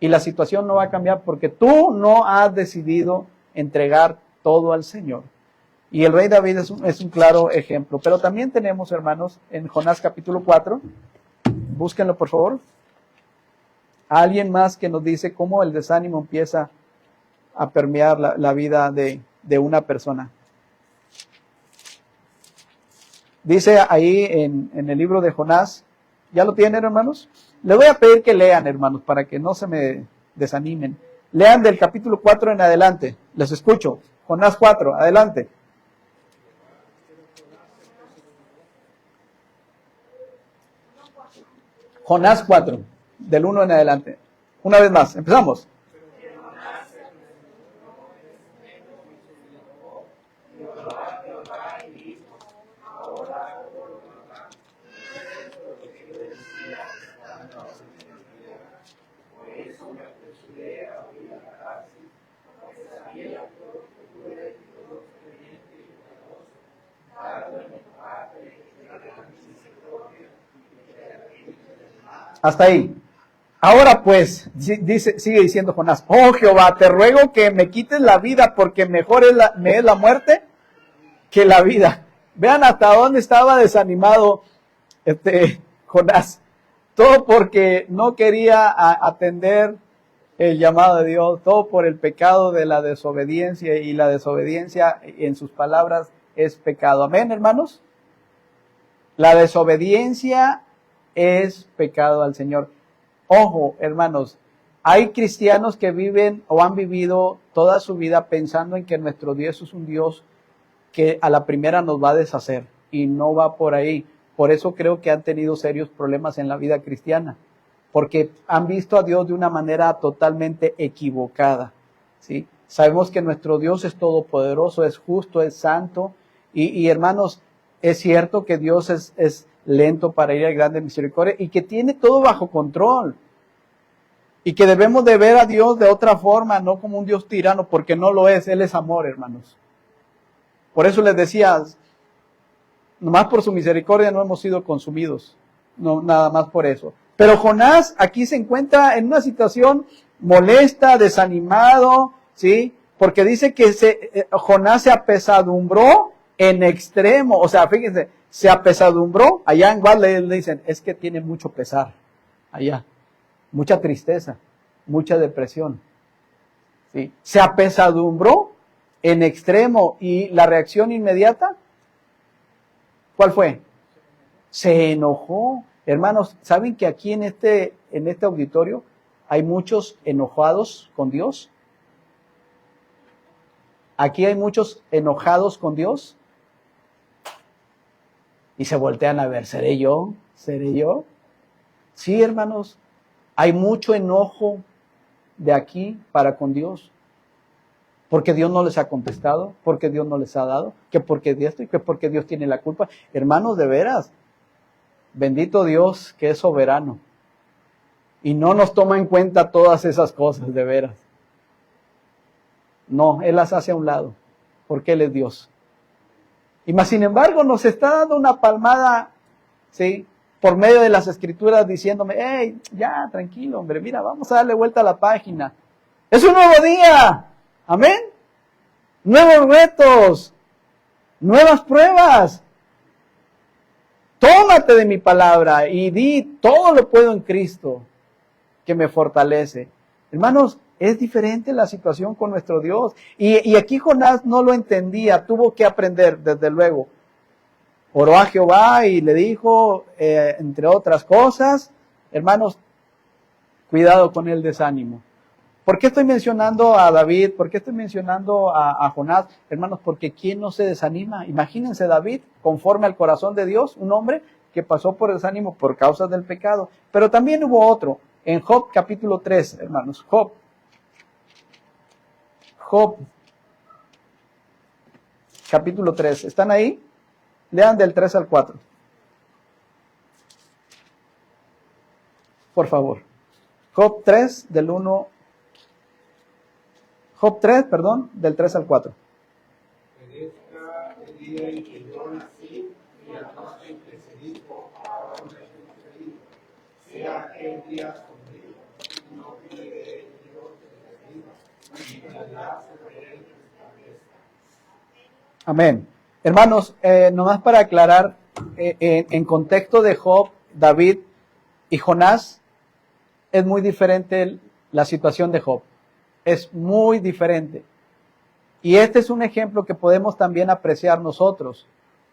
y la situación no va a cambiar porque tú no has decidido entregar todo al Señor. Y el rey David es un claro ejemplo. Pero también tenemos, hermanos, en Jonás capítulo 4, búsquenlo por favor, a alguien más que nos dice cómo el desánimo empieza a permear la vida de una persona. Dice ahí en el libro de Jonás, ¿ya lo tienen, hermanos? Les voy a pedir que lean, hermanos, para que no se me desanimen. Lean del capítulo 4 en adelante. Les escucho. Jonás 4, adelante. Jonás 4, del 1 en adelante. Una vez más, empezamos. Hasta ahí. Ahora pues, sigue diciendo Jonás, oh Jehová, te ruego que me quites la vida, porque mejor me es la muerte que la vida. Vean hasta dónde estaba desanimado Jonás. Todo porque no quería atender el llamado de Dios, todo por el pecado de la desobediencia, y la desobediencia, en sus palabras, es pecado. Amén, hermanos. La desobediencia es pecado al Señor. Ojo, hermanos, hay cristianos que viven o han vivido toda su vida pensando en que nuestro Dios es un Dios que a la primera nos va a deshacer, y no va por ahí. Por eso creo que han tenido serios problemas en la vida cristiana, porque han visto a Dios de una manera totalmente equivocada, ¿sí? Sabemos que nuestro Dios es todopoderoso, es justo, es santo, y hermanos, es cierto que Dios es lento para ir al grande misericordia, y que tiene todo bajo control, y que debemos de ver a Dios de otra forma, no como un Dios tirano, porque no lo es. Él es amor, hermanos. Por eso les decía, nomás por su misericordia no hemos sido consumidos, no, nada más por eso. Pero Jonás aquí se encuentra en una situación molesta, desanimado, ¿sí? Porque dice que Jonás se apesadumbró en extremo. O sea, fíjense, se apesadumbró. Allá en Guad le dicen, es que tiene mucho pesar. Allá. Mucha tristeza. Mucha depresión. ¿Sí? Se apesadumbró en extremo. ¿Y la reacción inmediata? ¿Cuál fue? Se enojó. Hermanos, ¿saben que aquí en este auditorio hay muchos enojados con Dios? Aquí hay muchos enojados con Dios. Y se voltean a ver, ¿seré yo? ¿Seré yo? Sí, hermanos, hay mucho enojo de aquí para con Dios. Porque Dios no les ha contestado, porque Dios no les ha dado, que porque Dios y que porque Dios tiene la culpa. Hermanos, de veras, bendito Dios que es soberano. Y no nos toma en cuenta todas esas cosas, de veras. No, Él las hace a un lado, porque Él es Dios. Y más sin embargo nos está dando una palmada, ¿sí? Por medio de las Escrituras diciéndome, hey, ya, tranquilo, hombre, mira, vamos a darle vuelta a la página. Es un nuevo día, amén. Nuevos retos, nuevas pruebas. Tómate de mi palabra y di, todo lo puedo en Cristo que me fortalece. Hermanos, es diferente la situación con nuestro Dios. Y aquí Jonás no lo entendía, tuvo que aprender, desde luego. Oró a Jehová y le dijo, entre otras cosas, hermanos, cuidado con el desánimo. ¿Por qué estoy mencionando a David? ¿Por qué estoy mencionando a Jonás? Hermanos, porque ¿quién no se desanima? Imagínense David, conforme al corazón de Dios, un hombre que pasó por desánimo por causa del pecado. Pero también hubo otro, en Job capítulo 3, hermanos, Job, capítulo 3. ¿Están ahí? Lean del 3 al 4. Por favor. Job 3, del 3 al 4. Perezca el día en que yo nací y la noche en que se dijo, ahora me he concedido. Sea el día sombrío, no pliegue Dios desde arriba, y vendrá sobre él establezca. Amén. Hermanos, nomás para aclarar, en contexto de Job, David y Jonás, es muy diferente la situación de Job. Es muy diferente. Y este es un ejemplo que podemos también apreciar nosotros.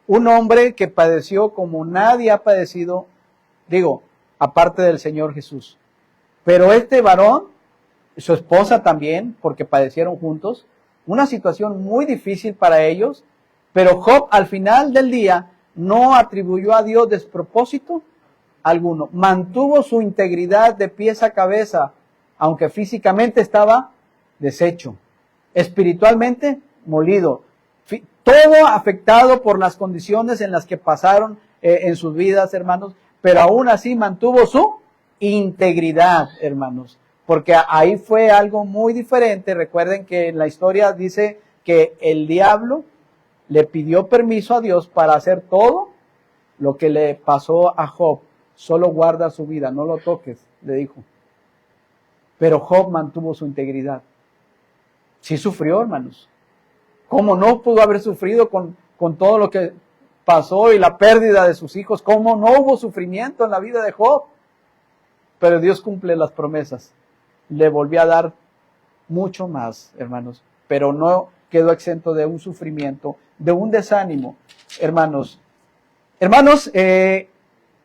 Un hombre que padeció como nadie ha padecido, digo, aparte del Señor Jesús. Pero este varón, su esposa también, porque padecieron juntos, una situación muy difícil para ellos, pero Job al final del día no atribuyó a Dios despropósito alguno. Mantuvo su integridad de pies a cabeza, aunque físicamente estaba deshecho, espiritualmente molido, todo afectado por las condiciones en las que pasaron en sus vidas, hermanos, pero aún así mantuvo su integridad, hermanos, porque ahí fue algo muy diferente. Recuerden que en la historia dice que el diablo le pidió permiso a Dios para hacer todo lo que le pasó a Job. Solo guarda su vida, no lo toques, le dijo. Pero Job mantuvo su integridad. Sí sufrió, hermanos. ¿Cómo no pudo haber sufrido con todo lo que pasó y la pérdida de sus hijos? ¿Cómo no hubo sufrimiento en la vida de Job? Pero Dios cumple las promesas. Le volvió a dar mucho más, hermanos. Pero no quedó exento de un sufrimiento, de un desánimo, hermanos. Hermanos,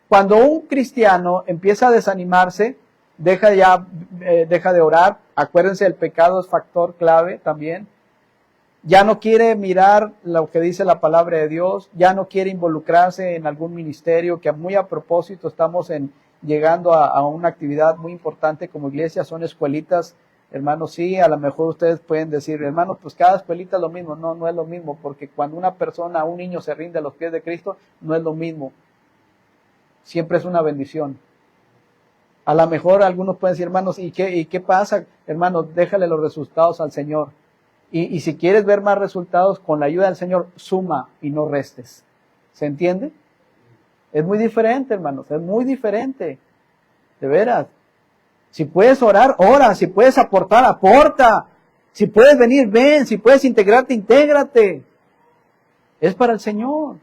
cuando un cristiano empieza a desanimarse, deja de orar. Acuérdense, el pecado es factor clave también. Ya no quiere mirar lo que dice la palabra de Dios, ya no quiere involucrarse en algún ministerio, que muy a propósito estamos llegando a una actividad muy importante como iglesia, son escuelitas. Hermanos, sí, a lo mejor ustedes pueden decir, hermanos, pues cada escuelita es lo mismo. No, no es lo mismo, porque cuando una persona, un niño se rinde a los pies de Cristo, no es lo mismo. Siempre es una bendición. A lo mejor algunos pueden decir, hermanos, ¿y qué pasa? Hermanos, déjale los resultados al Señor. Y si quieres ver más resultados, con la ayuda del Señor, suma y no restes. ¿Se entiende? Es muy diferente, hermanos, es muy diferente. De veras. Si puedes orar, ora. Si puedes aportar, aporta. Si puedes venir, ven. Si puedes integrarte, intégrate. Es para el Señor.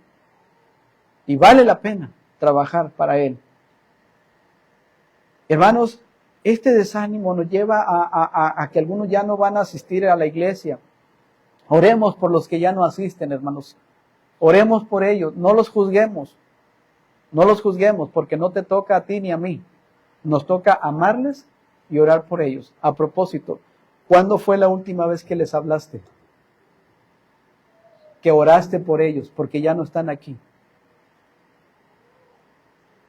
Y vale la pena trabajar para Él. Hermanos, este desánimo nos lleva a que algunos ya no van a asistir a la iglesia. Oremos por los que ya no asisten, hermanos. Oremos por ellos. No los juzguemos. No los juzguemos porque no te toca a ti ni a mí. Nos toca amarles y orar por ellos. A propósito, ¿cuándo fue la última vez que les hablaste? Que oraste por ellos porque ya no están aquí.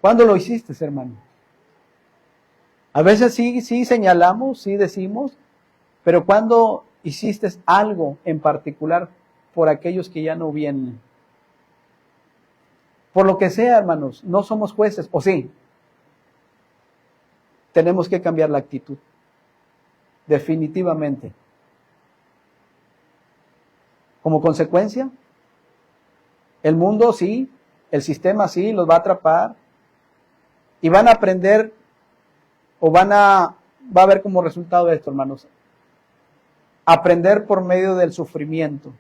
¿Cuándo lo hiciste, hermano? A veces sí señalamos, sí decimos, pero ¿cuándo hiciste algo en particular por aquellos que ya no vienen? Por lo que sea, hermanos, no somos jueces, ¿o sí? Tenemos que cambiar la actitud. Definitivamente. Como consecuencia, el mundo sí, el sistema sí, los va a atrapar y van a aprender o va a haber como resultado de esto, hermanos. Aprender por medio del sufrimiento.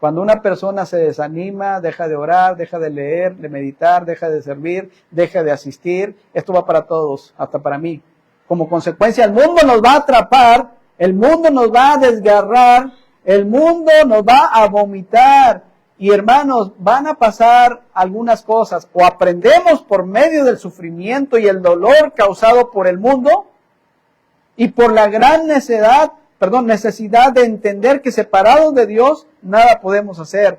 Cuando una persona se desanima, deja de orar, deja de leer, de meditar, deja de servir, deja de asistir, esto va para todos, hasta para mí. Como consecuencia, el mundo nos va a atrapar, el mundo nos va a desgarrar, el mundo nos va a vomitar. Y hermanos, van a pasar algunas cosas. O aprendemos por medio del sufrimiento y el dolor causado por el mundo y por la gran necesidad de entender que separados de Dios, nada podemos hacer.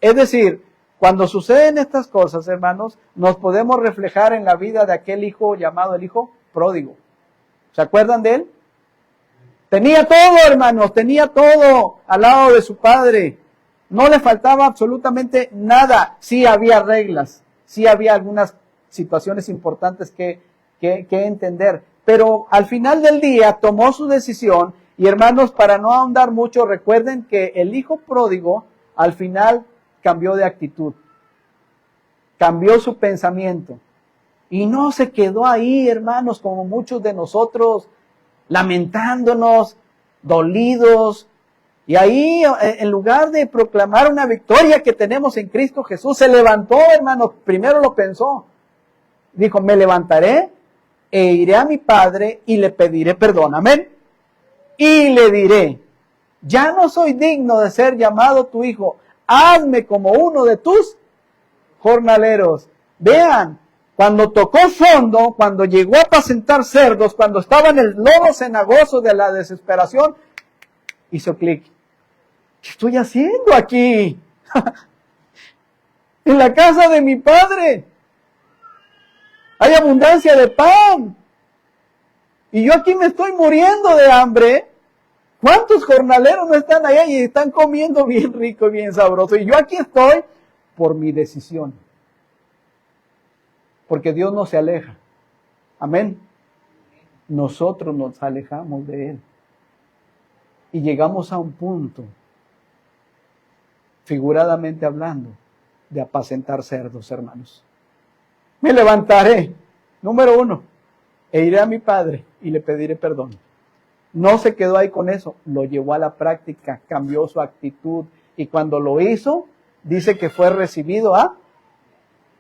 Es decir, cuando suceden estas cosas, hermanos, nos podemos reflejar en la vida de aquel hijo llamado el hijo pródigo. ¿Se acuerdan de él? Tenía todo, hermanos, tenía todo al lado de su padre. No le faltaba absolutamente nada. Sí había reglas, sí había algunas situaciones importantes que entender. Pero al final del día tomó su decisión. Y hermanos, para no ahondar mucho, recuerden que el hijo pródigo al final cambió de actitud. Cambió su pensamiento. Y no se quedó ahí, hermanos, como muchos de nosotros, lamentándonos, dolidos. Y ahí, en lugar de proclamar una victoria que tenemos en Cristo Jesús, se levantó, hermanos. Primero lo pensó. Dijo, me levantaré e iré a mi padre y le pediré perdón. Amén. Y le diré, ya no soy digno de ser llamado tu hijo. Hazme como uno de tus jornaleros. Vean, cuando tocó fondo, cuando llegó a apacentar cerdos, cuando estaba en el lodo cenagoso de la desesperación, hizo clic. ¿Qué estoy haciendo aquí? En la casa de mi padre hay abundancia de pan. Y yo aquí me estoy muriendo de hambre. ¿Cuántos jornaleros no están allá y están comiendo bien rico y bien sabroso? Y yo aquí estoy por mi decisión. Porque Dios no se aleja. Amén. Nosotros nos alejamos de Él. Y llegamos a un punto, figuradamente hablando, de apacentar cerdos, hermanos. Me levantaré, número 1, e iré a mi padre y le pediré perdón. No se quedó ahí con eso, lo llevó a la práctica, cambió su actitud y cuando lo hizo, dice que fue recibido a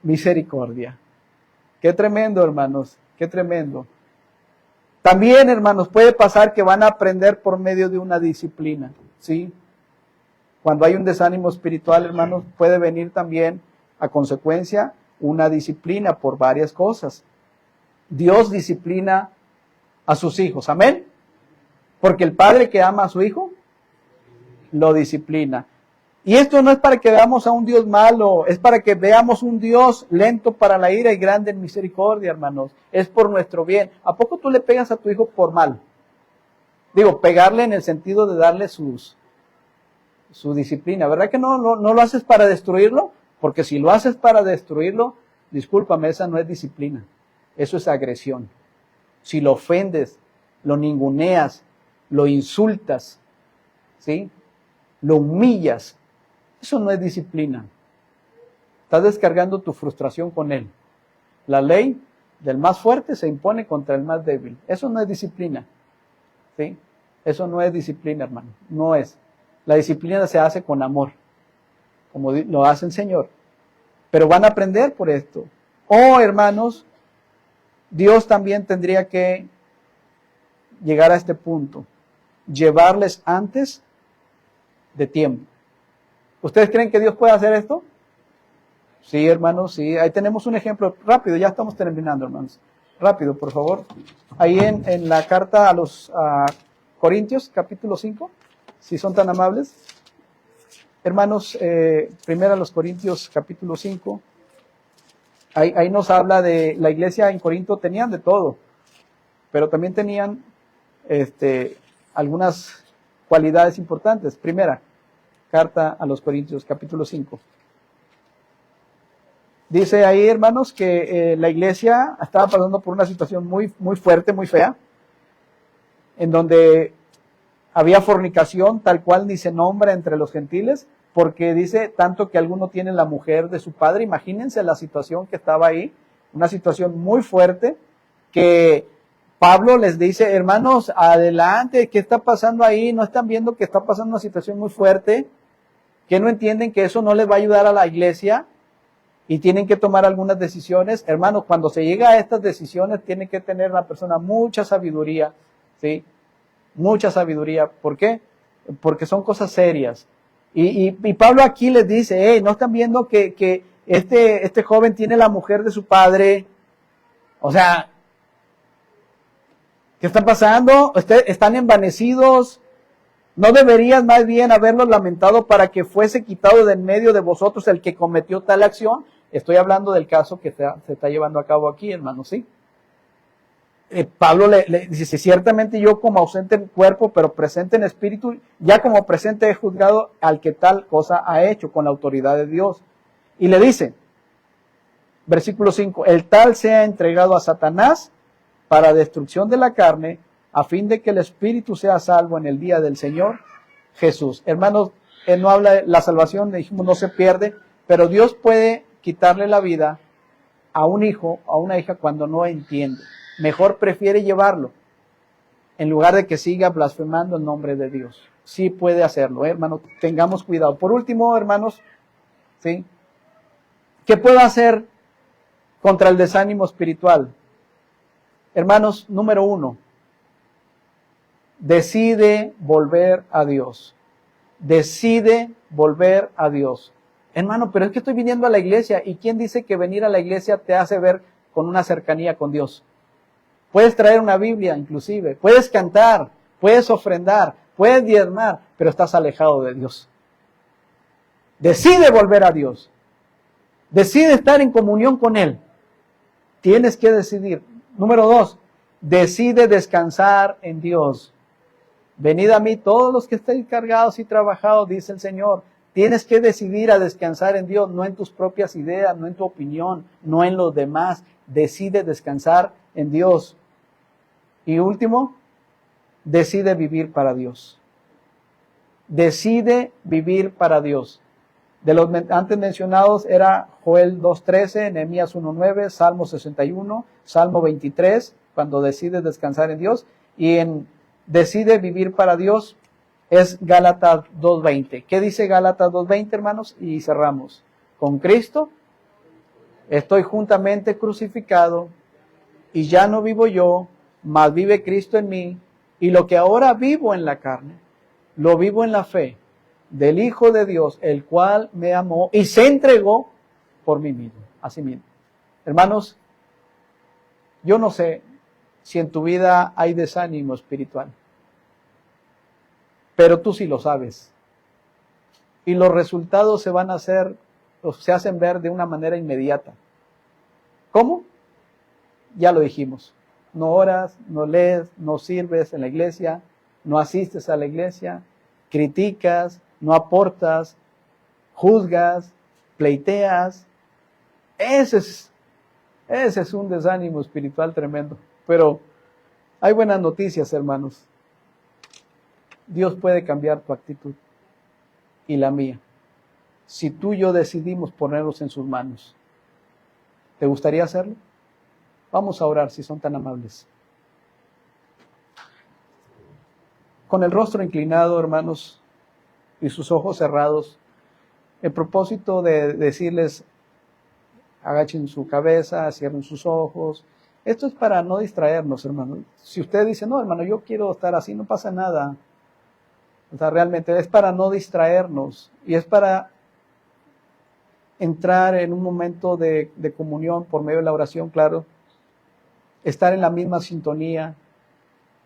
misericordia. Qué tremendo, hermanos, qué tremendo. También, hermanos, puede pasar que van a aprender por medio de una disciplina, ¿sí? Cuando hay un desánimo espiritual, hermanos, puede venir también a consecuencia una disciplina por varias cosas. Dios disciplina a sus hijos, ¿amén? Porque el padre que ama a su hijo, lo disciplina. Y esto no es para que veamos a un Dios malo, es para que veamos un Dios lento para la ira y grande en misericordia, hermanos. Es por nuestro bien. ¿A poco tú le pegas a tu hijo por mal? Digo, pegarle en el sentido de darle su disciplina. ¿Verdad que no lo haces para destruirlo? Porque si lo haces para destruirlo, discúlpame, esa no es disciplina. Eso es agresión. Si lo ofendes, lo ninguneas, lo insultas, ¿sí? Lo humillas, eso no es disciplina. Estás descargando tu frustración con él. La ley del más fuerte se impone contra el más débil. Eso no es disciplina, ¿sí? Eso no es disciplina, hermano. No es. La disciplina se hace con amor, como lo hace el Señor. Pero van a aprender por esto. Oh, hermanos, Dios también tendría que llegar a este punto. Llevarles antes de tiempo. ¿Ustedes creen que Dios puede hacer esto? Sí, hermanos, sí. Ahí tenemos un ejemplo rápido. Ya estamos terminando, hermanos. Rápido, por favor. Ahí en la carta a los Corintios, capítulo 5, si son tan amables. Hermanos, primero a los Corintios, capítulo 5. Ahí nos habla de la iglesia en Corinto, tenían de todo, pero también tenían algunas cualidades importantes. Primera, carta a los Corintios, capítulo 5. Dice ahí, hermanos, que la iglesia estaba pasando por una situación muy, muy fuerte, muy fea, en donde había fornicación, tal cual ni se nombra entre los gentiles, porque dice tanto que alguno tiene la mujer de su padre. Imagínense la situación que estaba ahí, una situación muy fuerte, que Pablo les dice, hermanos, adelante, ¿qué está pasando ahí? ¿No están viendo que está pasando una situación muy fuerte? ¿Que no entienden que eso no les va a ayudar a la iglesia? Y tienen que tomar algunas decisiones. Hermanos, cuando se llega a estas decisiones, tiene que tener la persona mucha sabiduría, ¿sí? Mucha sabiduría. ¿Por qué? Porque son cosas serias. Y Pablo aquí les dice, hey, ¿no están viendo que este joven tiene la mujer de su padre? O sea, ¿qué está pasando? ¿Están envanecidos? ¿No deberías más bien haberlos lamentado para que fuese quitado de en medio de vosotros el que cometió tal acción? Estoy hablando del caso que se está llevando a cabo aquí, hermano, ¿sí? Pablo le dice, ciertamente yo como ausente en cuerpo, pero presente en espíritu, ya como presente he juzgado al que tal cosa ha hecho con la autoridad de Dios. Y le dice, versículo 5, el tal sea entregado a Satanás para destrucción de la carne, a fin de que el espíritu sea salvo en el día del Señor Jesús. Hermanos, él no habla de la salvación, dijimos, no se pierde, pero Dios puede quitarle la vida a un hijo, a una hija cuando no entiende. Mejor prefiere llevarlo en lugar de que siga blasfemando el nombre de Dios. Sí puede hacerlo, hermanos, tengamos cuidado. Por último, hermanos, ¿sí? ¿Qué puedo hacer contra el desánimo espiritual? Hermanos, número 1, decide volver a Dios. Decide volver a Dios. Hermano, pero es que estoy viniendo a la iglesia, ¿y quién dice que venir a la iglesia te hace ver con una cercanía con Dios? Puedes traer una Biblia, inclusive, puedes cantar, puedes ofrendar, puedes diezmar, pero estás alejado de Dios. Decide volver a Dios. Decide estar en comunión con Él. Tienes que decidir. Número 2, decide descansar en Dios. Venid a mí todos los que estéis cargados y trabajados, dice el Señor. Tienes que decidir a descansar en Dios, no en tus propias ideas, no en tu opinión, no en los demás. Decide descansar en Dios. Y último, decide vivir para Dios. Decide vivir para Dios. De los antes mencionados era Joel 2:13, Nehemías 1:9, Salmo 61, Salmo 23, cuando decides descansar en Dios. Y en decide vivir para Dios es Gálatas 2:20. ¿Qué dice Gálatas 2:20, hermanos? Y cerramos. Con Cristo estoy juntamente crucificado y ya no vivo yo, mas vive Cristo en mí, y lo que ahora vivo en la carne, lo vivo en la fe del Hijo de Dios, el cual me amó y se entregó por mí mismo, así mismo. Hermanos, yo no sé si en tu vida hay desánimo espiritual, pero tú sí lo sabes. Y los resultados se van a hacer, o se hacen ver de una manera inmediata. ¿Cómo? Ya lo dijimos. No oras, no lees, no sirves en la iglesia, no asistes a la iglesia, criticas, no aportas, juzgas, pleiteas. Ese es un desánimo espiritual tremendo. Pero hay buenas noticias, hermanos. Dios puede cambiar tu actitud y la mía, si tú y yo decidimos ponernos en sus manos. ¿Te gustaría hacerlo? Vamos a orar si son tan amables. con el rostro inclinado, hermanos, y sus ojos cerrados, el propósito de decirles, agachen su cabeza, cierren sus ojos. Esto es para no distraernos, hermano. Si usted dice, no, hermano, yo quiero estar así, no pasa nada. O sea, realmente es para no distraernos y es para entrar en un momento de comunión por medio de la oración, claro. Estar en la misma sintonía,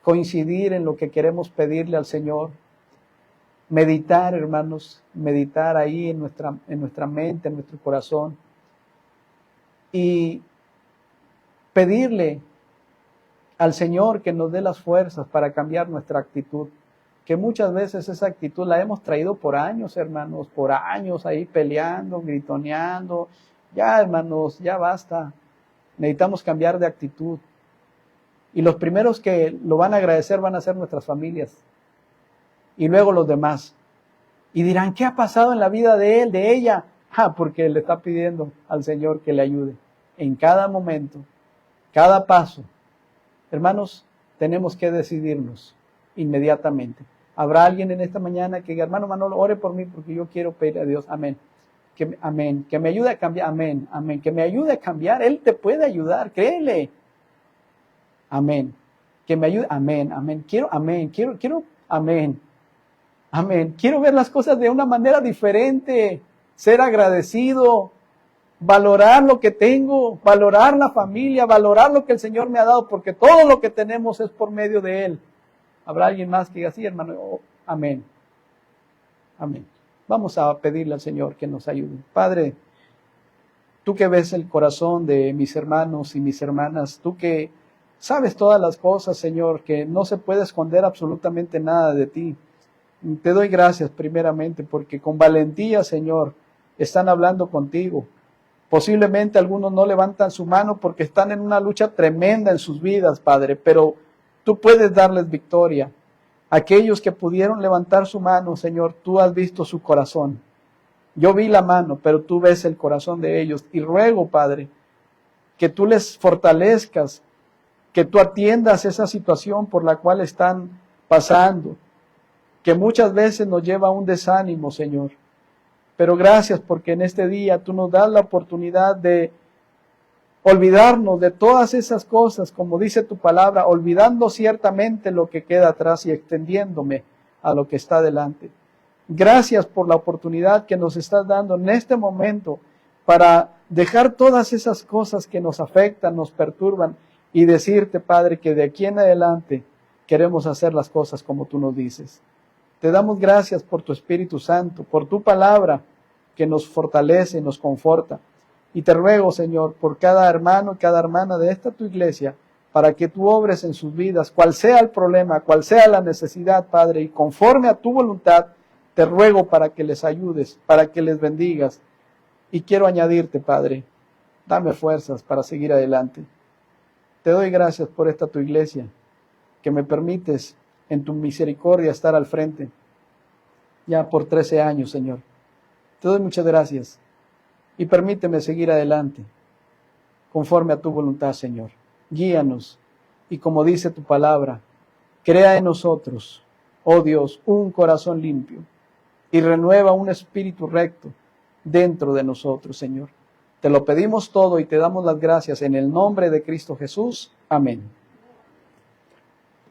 coincidir en lo que queremos pedirle al Señor. Meditar, hermanos, meditar ahí en nuestra mente, en nuestro corazón. Y pedirle al Señor que nos dé las fuerzas para cambiar nuestra actitud, que muchas veces esa actitud la hemos traído por años, hermanos, por años ahí peleando, gritoneando. Ya, hermanos, ya basta. Necesitamos cambiar de actitud. Y los primeros que lo van a agradecer van a ser nuestras familias. Y luego los demás. Y dirán, ¿qué ha pasado en la vida de él, de ella? Porque le está pidiendo al Señor que le ayude en cada momento, cada paso. Hermanos, tenemos que decidirnos inmediatamente. Habrá alguien en esta mañana que diga, hermano Manolo, ore por mí porque yo quiero pedir a Dios. Amén. Amén. Que me ayude a cambiar. Amén. Amén. Que me ayude a cambiar. Él te puede ayudar. Créele. Amén. Que me ayude. Amén. Amén. Amén. Amén. Amén. Quiero ver las cosas de una manera diferente. Ser agradecido. Valorar lo que tengo. Valorar la familia. Valorar lo que el Señor me ha dado. Porque todo lo que tenemos es por medio de Él. ¿Habrá alguien más que diga así, hermano? Oh, amén. Amén. Vamos a pedirle al Señor que nos ayude. Padre, tú que ves el corazón de mis hermanos y mis hermanas, tú que sabes todas las cosas, Señor, que no se puede esconder absolutamente nada de ti. Te doy gracias primeramente porque con valentía, Señor, están hablando contigo. Posiblemente algunos no levantan su mano porque están en una lucha tremenda en sus vidas, Padre, pero tú puedes darles victoria. Aquellos que pudieron levantar su mano, Señor, tú has visto su corazón. Yo vi la mano, pero tú ves el corazón de ellos. Y ruego, Padre, que tú les fortalezcas, que tú atiendas esa situación por la cual están pasando, que muchas veces nos lleva a un desánimo, Señor. Pero gracias porque en este día tú nos das la oportunidad de olvidarnos de todas esas cosas, como dice tu palabra, olvidando ciertamente lo que queda atrás y extendiéndome a lo que está delante. Gracias por la oportunidad que nos estás dando en este momento para dejar todas esas cosas que nos afectan, nos perturban y decirte, Padre, que de aquí en adelante queremos hacer las cosas como tú nos dices. Te damos gracias por tu Espíritu Santo, por tu palabra que nos fortalece y nos conforta. Y te ruego, Señor, por cada hermano y cada hermana de esta tu iglesia, para que tú obres en sus vidas, cual sea el problema, cual sea la necesidad, Padre, y conforme a tu voluntad, te ruego para que les ayudes, para que les bendigas. Y quiero añadirte, Padre, dame fuerzas para seguir adelante. Te doy gracias por esta tu iglesia, que me permites en tu misericordia estar al frente, ya por 13 años, Señor. Te doy muchas gracias. Y permíteme seguir adelante, conforme a tu voluntad, Señor. Guíanos, y como dice tu palabra, crea en nosotros, oh Dios, un corazón limpio, y renueva un espíritu recto dentro de nosotros, Señor. Te lo pedimos todo y te damos las gracias en el nombre de Cristo Jesús. Amén.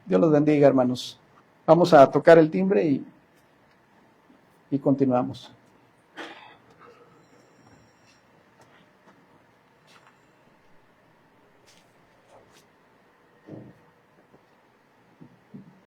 Dios los bendiga, hermanos. Vamos a tocar el timbre y continuamos.